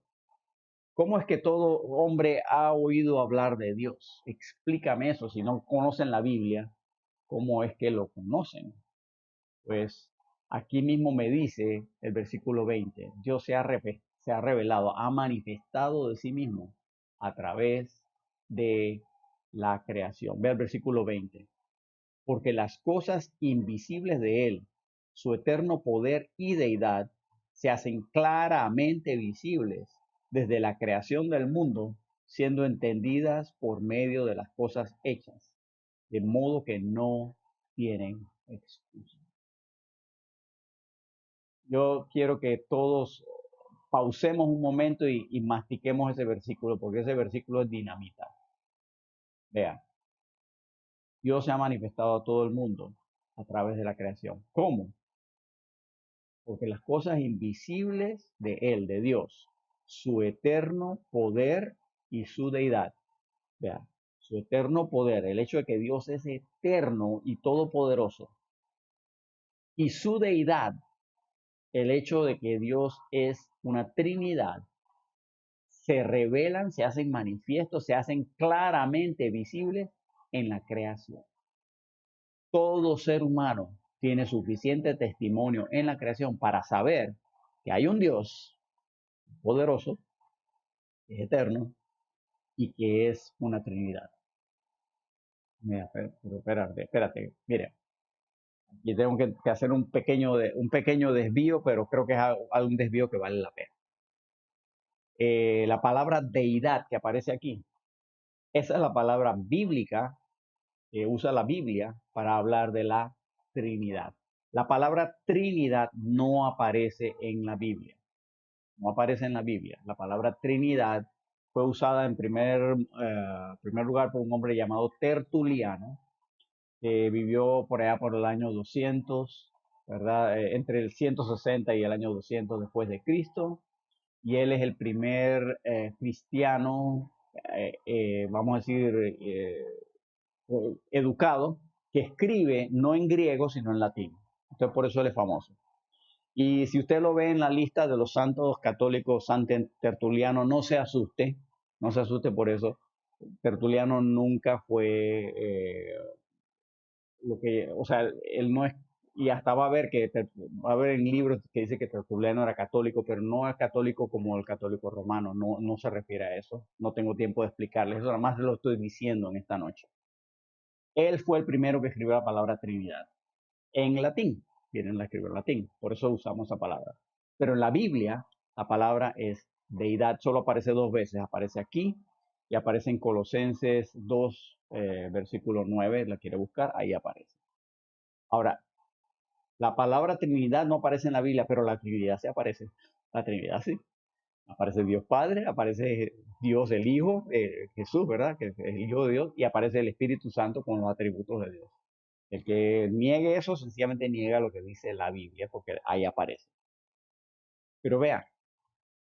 ¿Cómo es que todo hombre ha oído hablar de Dios? Explícame eso. Si no conocen la Biblia, ¿cómo es que lo conocen? Pues Aquí mismo me dice el versículo 20, Dios se ha revelado, ha manifestado de sí mismo a través de la creación. Ve el versículo 20. Porque las cosas invisibles de Él, su eterno poder y deidad, se hacen claramente visibles desde la creación del mundo, siendo entendidas por medio de las cosas hechas, de modo que no tienen excusa. Yo quiero que todos pausemos un momento y mastiquemos ese versículo, porque ese versículo es dinamita. Vean, Dios se ha manifestado a todo el mundo a través de la creación. ¿Cómo? Porque las cosas invisibles de Él, de Dios, su eterno poder y su deidad. Vean, su eterno poder, el hecho de que Dios es eterno y todopoderoso, y su deidad, el hecho de que Dios es una Trinidad, se revelan, se hacen manifiestos, se hacen claramente visibles en la creación. Todo ser humano tiene suficiente testimonio en la creación para saber que hay un Dios poderoso, que es eterno y que es una Trinidad. Mira, pero espérate, mire, aquí tengo que hacer un pequeño desvío, pero creo que es un desvío que vale la pena. La palabra deidad que aparece aquí, esa es la palabra bíblica que usa la Biblia para hablar de la Trinidad. La palabra Trinidad no aparece en la Biblia. No aparece en la Biblia. La palabra Trinidad fue usada en primer lugar por un hombre llamado Tertuliano, que vivió por allá por el año 200, ¿verdad? Entre el 160 y el año 200 después de Cristo. Y él es el primer cristiano, vamos a decir, educado, que escribe no en griego, sino en latín. Entonces, por eso él es famoso. Y si usted lo ve en la lista de los santos católicos, San Tertuliano, no se asuste por eso. Tertuliano nunca fue lo que, o sea, él no es, y hasta va a ver en libros que dice que Tertuliano era católico, pero no es católico como el católico romano, no se refiere a eso. No tengo tiempo de explicarles, eso nada más lo estoy diciendo en esta noche. Él fue el primero que escribió la palabra Trinidad en latín. Vienen a escribir en latín, por eso usamos esa palabra. Pero en la Biblia, la palabra es deidad, solo aparece dos veces. Aparece aquí y aparece en Colosenses 2, versículo 9, la quiere buscar, ahí aparece. Ahora, la palabra Trinidad no aparece en la Biblia, pero la Trinidad sí aparece. La Trinidad sí. Aparece Dios Padre, aparece Dios el Hijo, Jesús, ¿verdad? Que es el Hijo de Dios, y aparece el Espíritu Santo con los atributos de Dios. El que niegue eso sencillamente niega lo que dice la Biblia, porque ahí aparece. Pero vea,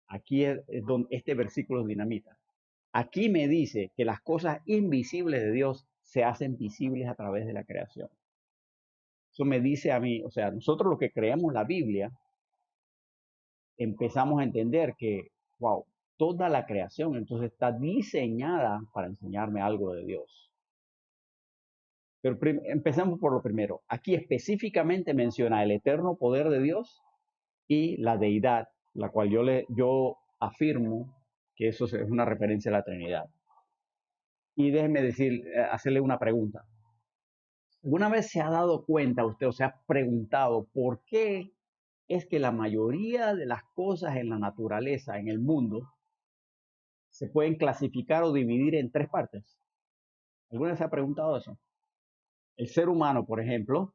aquí es donde este versículo es dinamita. Aquí me dice que las cosas invisibles de Dios se hacen visibles a través de la creación. Eso me dice a mí, o sea, nosotros los que creemos la Biblia, empezamos a entender que, wow, toda la creación entonces está diseñada para enseñarme algo de Dios. Pero empecemos por lo primero. Aquí específicamente menciona el eterno poder de Dios y la deidad, la cual yo afirmo que eso es una referencia a la Trinidad. Y déjeme hacerle una pregunta. ¿Alguna vez se ha dado cuenta usted o se ha preguntado por qué es que la mayoría de las cosas en la naturaleza, en el mundo, se pueden clasificar o dividir en tres partes? ¿Alguna vez se ha preguntado eso? El ser humano, por ejemplo,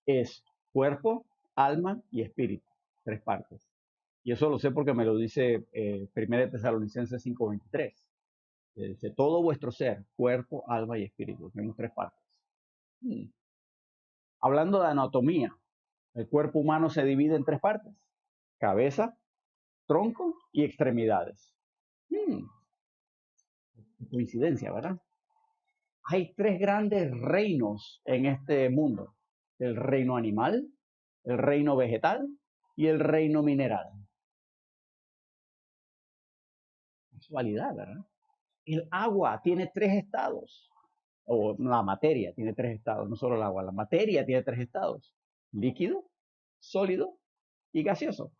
es cuerpo, alma y espíritu. Tres partes. Y eso lo sé porque me lo dice 1 Tesalonicenses 5:23. Dice, todo vuestro ser, cuerpo, alma y espíritu. Tenemos tres partes. Hmm. Hablando de anatomía, el cuerpo humano se divide en tres partes. Cabeza, tronco y extremidades. Hmm. Coincidencia, ¿verdad? Hay tres grandes reinos en este mundo. El reino animal, el reino vegetal y el reino mineral. Casualidad, ¿verdad? El agua tiene tres estados, o la materia tiene tres estados, no solo el agua, la materia tiene tres estados: líquido, sólido y gaseoso.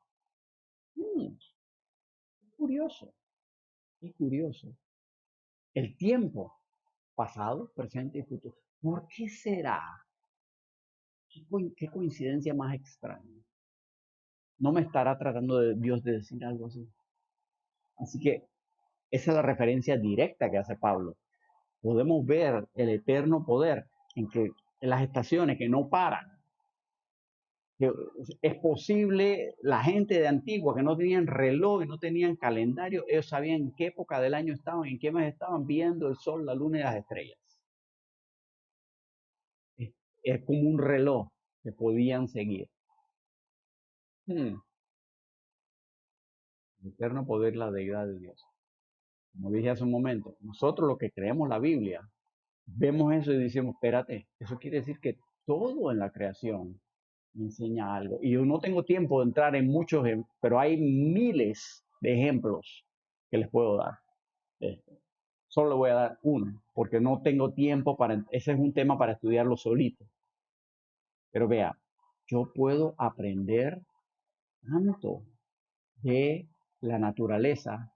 Mm, curioso, es curioso. El tiempo, pasado, presente y futuro. ¿Por qué será? ¿Qué coincidencia más extraña? No me estará tratando de Dios de decir algo así. Así que esa es la referencia directa que hace Pablo. Podemos ver el eterno poder en las estaciones que no paran. Que es posible, la gente de Antigua que no tenían reloj y no tenían calendario, ellos sabían en qué época del año estaban, en qué mes estaban viendo el sol, la luna y las estrellas. Es, es como un reloj que podían seguir. El eterno poder, la deidad de Dios. Como dije hace un momento, nosotros los que creemos la Biblia, vemos eso y decimos, espérate, eso quiere decir que todo en la creación me enseña algo. Y yo no tengo tiempo de entrar en muchos, pero hay miles de ejemplos que les puedo dar. Solo le voy a dar uno, porque no tengo tiempo para, ese es un tema para estudiarlo solito. Pero vea, yo puedo aprender tanto de la naturaleza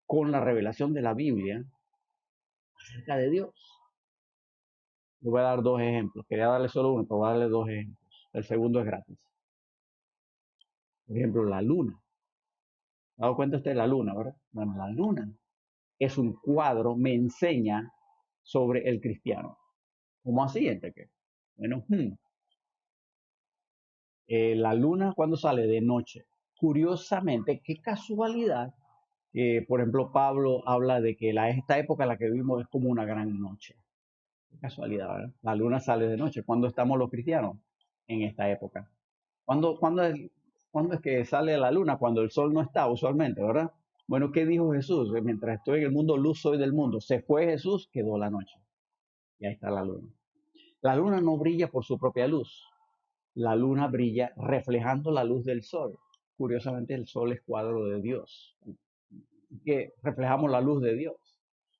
con la revelación de la Biblia acerca de Dios. Le voy a dar dos ejemplos. Quería darle solo uno, pero voy a darle dos ejemplos. El segundo es gratis. Por ejemplo, la luna. ¿Se ha dado cuenta usted de la luna, verdad? Bueno, la luna es un cuadro, me enseña sobre el cristiano. ¿Cómo así, Enrique? Bueno, la luna cuando sale de noche. Curiosamente, qué casualidad, por ejemplo, Pablo habla de que esta época en la que vivimos es como una gran noche. Qué casualidad, ¿verdad? La luna sale de noche. ¿Cuándo estamos los cristianos? En esta época. ¿Cuándo es que sale la luna? Cuando el sol no está, usualmente, ¿verdad? Bueno, ¿qué dijo Jesús? Mientras estoy en el mundo, luz soy del mundo. Se fue Jesús, quedó la noche. Y ahí está la luna. La luna no brilla por su propia luz. La luna brilla reflejando la luz del sol. Curiosamente, el sol es cuadro de Dios, que reflejamos la luz de Dios.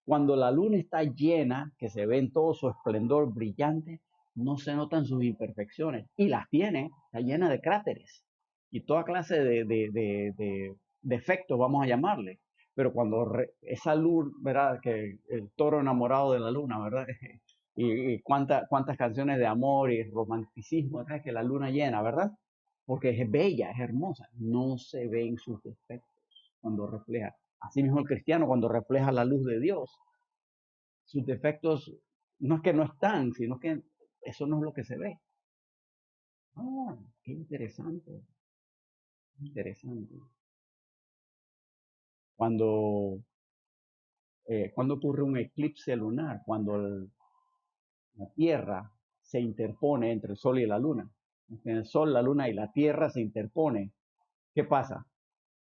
Cuando la luna está llena, que se ve en todo su esplendor brillante, no se notan sus imperfecciones. Y las tiene, está llena de cráteres y toda clase de defectos, vamos a llamarle. Pero cuando esa luz, ¿verdad? Que el toro enamorado de la luna, ¿verdad? Y cuántas canciones de amor y romanticismo, ¿verdad? Que la luna llena, ¿verdad? Porque es bella, es hermosa. No se ven sus defectos cuando refleja. Asimismo, el cristiano, cuando refleja la luz de Dios, sus defectos no es que no están, sino que eso no es lo que se ve. Ah, qué interesante, interesante. Cuando, cuando ocurre un eclipse lunar, cuando la Tierra se interpone entre el Sol y la Luna. Entre el Sol, la Luna y la Tierra se interpone. ¿Qué pasa?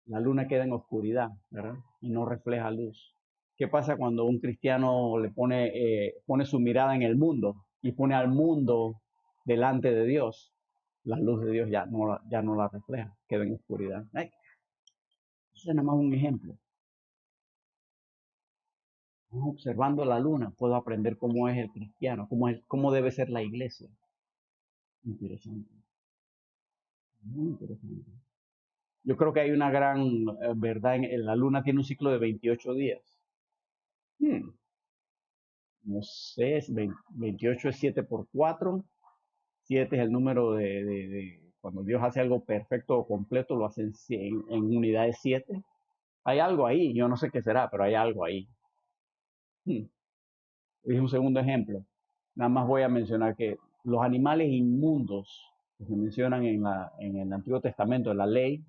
La Luna queda en oscuridad, ¿verdad? Y no refleja luz. ¿Qué pasa cuando un cristiano le pone su mirada en el mundo y pone al mundo delante de Dios? La luz de Dios ya no la refleja, queda en oscuridad. Ay, ese es nada más un ejemplo. Observando la luna puedo aprender cómo es el cristiano, cómo debe ser la iglesia. Interesante, muy interesante. Yo creo que hay una gran verdad la luna tiene un ciclo de 28 días. Hmm, no sé, 28 es 7 por 4. 7 es el número cuando Dios hace algo perfecto o completo, lo hace en unidades 7. Hay algo ahí, yo no sé qué será, pero hay algo ahí. Es un segundo ejemplo. Nada más voy a mencionar que los animales inmundos que se mencionan en el Antiguo Testamento, en la ley,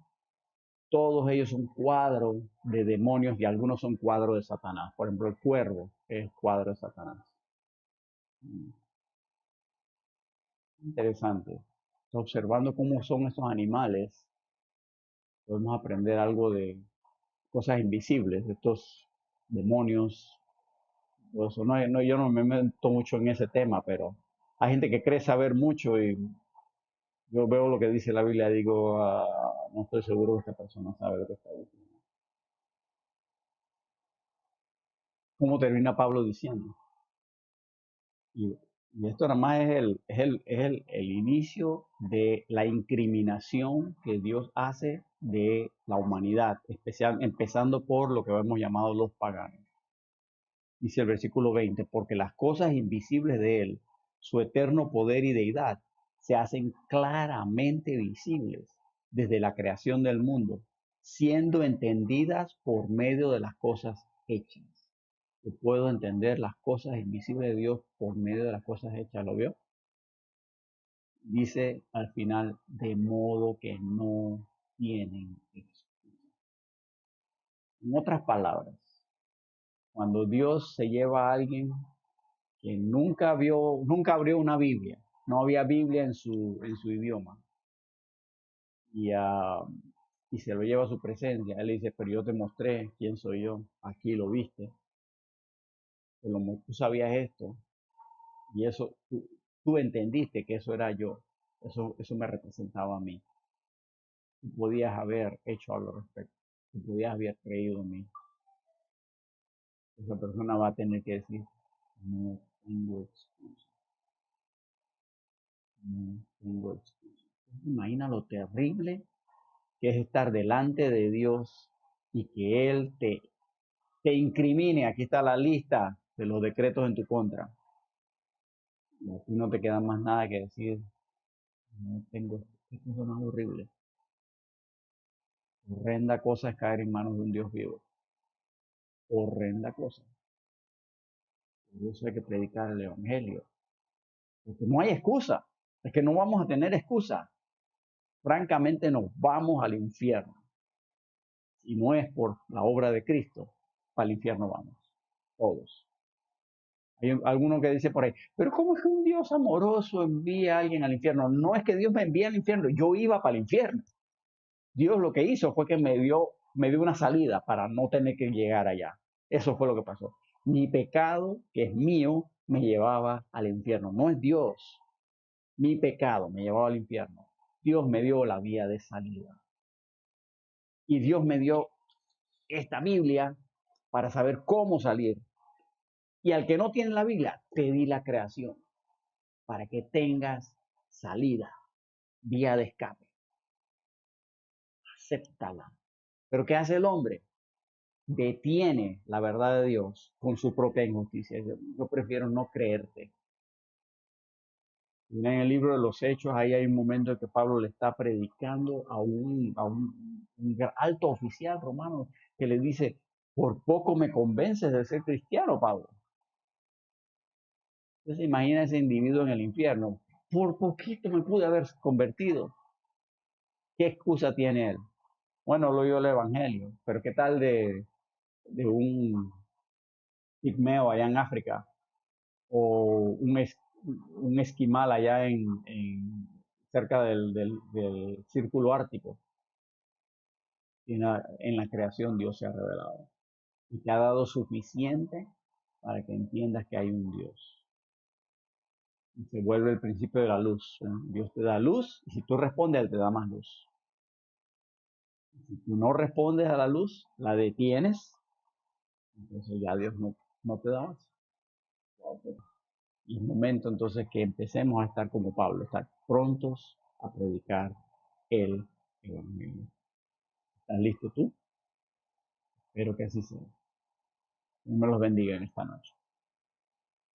todos ellos son cuadros de demonios y algunos son cuadros de Satanás. Por ejemplo, el cuervo es cuadro de Satanás. Interesante. Observando cómo son estos animales, podemos aprender algo de cosas invisibles, de estos demonios. Eso. Yo no me meto mucho en ese tema, pero hay gente que cree saber mucho y yo veo lo que dice la Biblia y digo, no estoy seguro que esta persona sabe lo que está diciendo. ¿Cómo termina Pablo diciendo? Y Y esto nada más es el inicio de la incriminación que Dios hace de la humanidad, empezando por lo que hemos llamado los paganos. Dice el versículo 20, porque las cosas invisibles de Él, su eterno poder y deidad, se hacen claramente visibles desde la creación del mundo, siendo entendidas por medio de las cosas hechas. Yo puedo entender las cosas invisibles de Dios por medio de las cosas hechas, ¿lo vio? Dice al final, de modo que no tienen excusa. En otras palabras, cuando Dios se lleva a alguien que nunca abrió una Biblia, no había Biblia en su idioma, y, y se lo lleva a su presencia, él le dice, pero yo te mostré quién soy yo, aquí lo viste, tú sabías esto, y eso, tú entendiste que eso era yo, eso me representaba a mí. Tú podías haber hecho algo al respecto, tú podías haber creído en mí. Esa persona va a tener que decir, no tengo excusa, no tengo excusa. Imagina lo terrible que es estar delante de Dios y que Él te incrimine. Aquí está la lista de los decretos en tu contra. Y aquí no te queda más nada que decir, no tengo, qué cosa más horrible. Horrenda cosa es caer en manos de un Dios vivo. Horrenda cosa. Por eso hay que predicar el Evangelio. Porque no hay excusa. Es que no vamos a tener excusa. Francamente nos vamos al infierno. Y no es por la obra de Cristo, para el infierno vamos. Todos. Hay alguno que dice por ahí, pero ¿cómo es que un Dios amoroso envía a alguien al infierno? No es que Dios me envíe al infierno, yo iba para el infierno. Dios lo que hizo fue que me dio una salida para no tener que llegar allá. Eso fue lo que pasó. Mi pecado, que es mío, me llevaba al infierno. No es Dios. Mi pecado me llevaba al infierno. Dios me dio la vía de salida. Y Dios me dio esta Biblia para saber cómo salir. Y al que no tiene la Biblia, te di la creación para que tengas salida, vía de escape. Acéptala. Pero ¿qué hace el hombre? Detiene la verdad de Dios con su propia injusticia. Yo prefiero no creerte. En el libro de los Hechos, ahí hay un momento en que Pablo le está predicando a un alto oficial romano que le dice, por poco me convences de ser cristiano, Pablo. Entonces imagina ese individuo en el infierno. Por poquito me pude haber convertido. ¿Qué excusa tiene él? Bueno, lo oído el Evangelio, pero ¿qué tal de un pigmeo allá en África o un esquimal allá cerca del círculo ártico? Y en la creación Dios se ha revelado y te ha dado suficiente para que entiendas que hay un Dios. Y se vuelve el principio de la luz. Dios te da luz y si tú respondes, Él te da más luz. Si tú no respondes a la luz, la detienes, entonces ya Dios no te da más. Y es momento entonces que empecemos a estar como Pablo, estar prontos a predicar el Evangelio. ¿Estás listo tú? Espero que así sea. Dios me los bendiga en esta noche.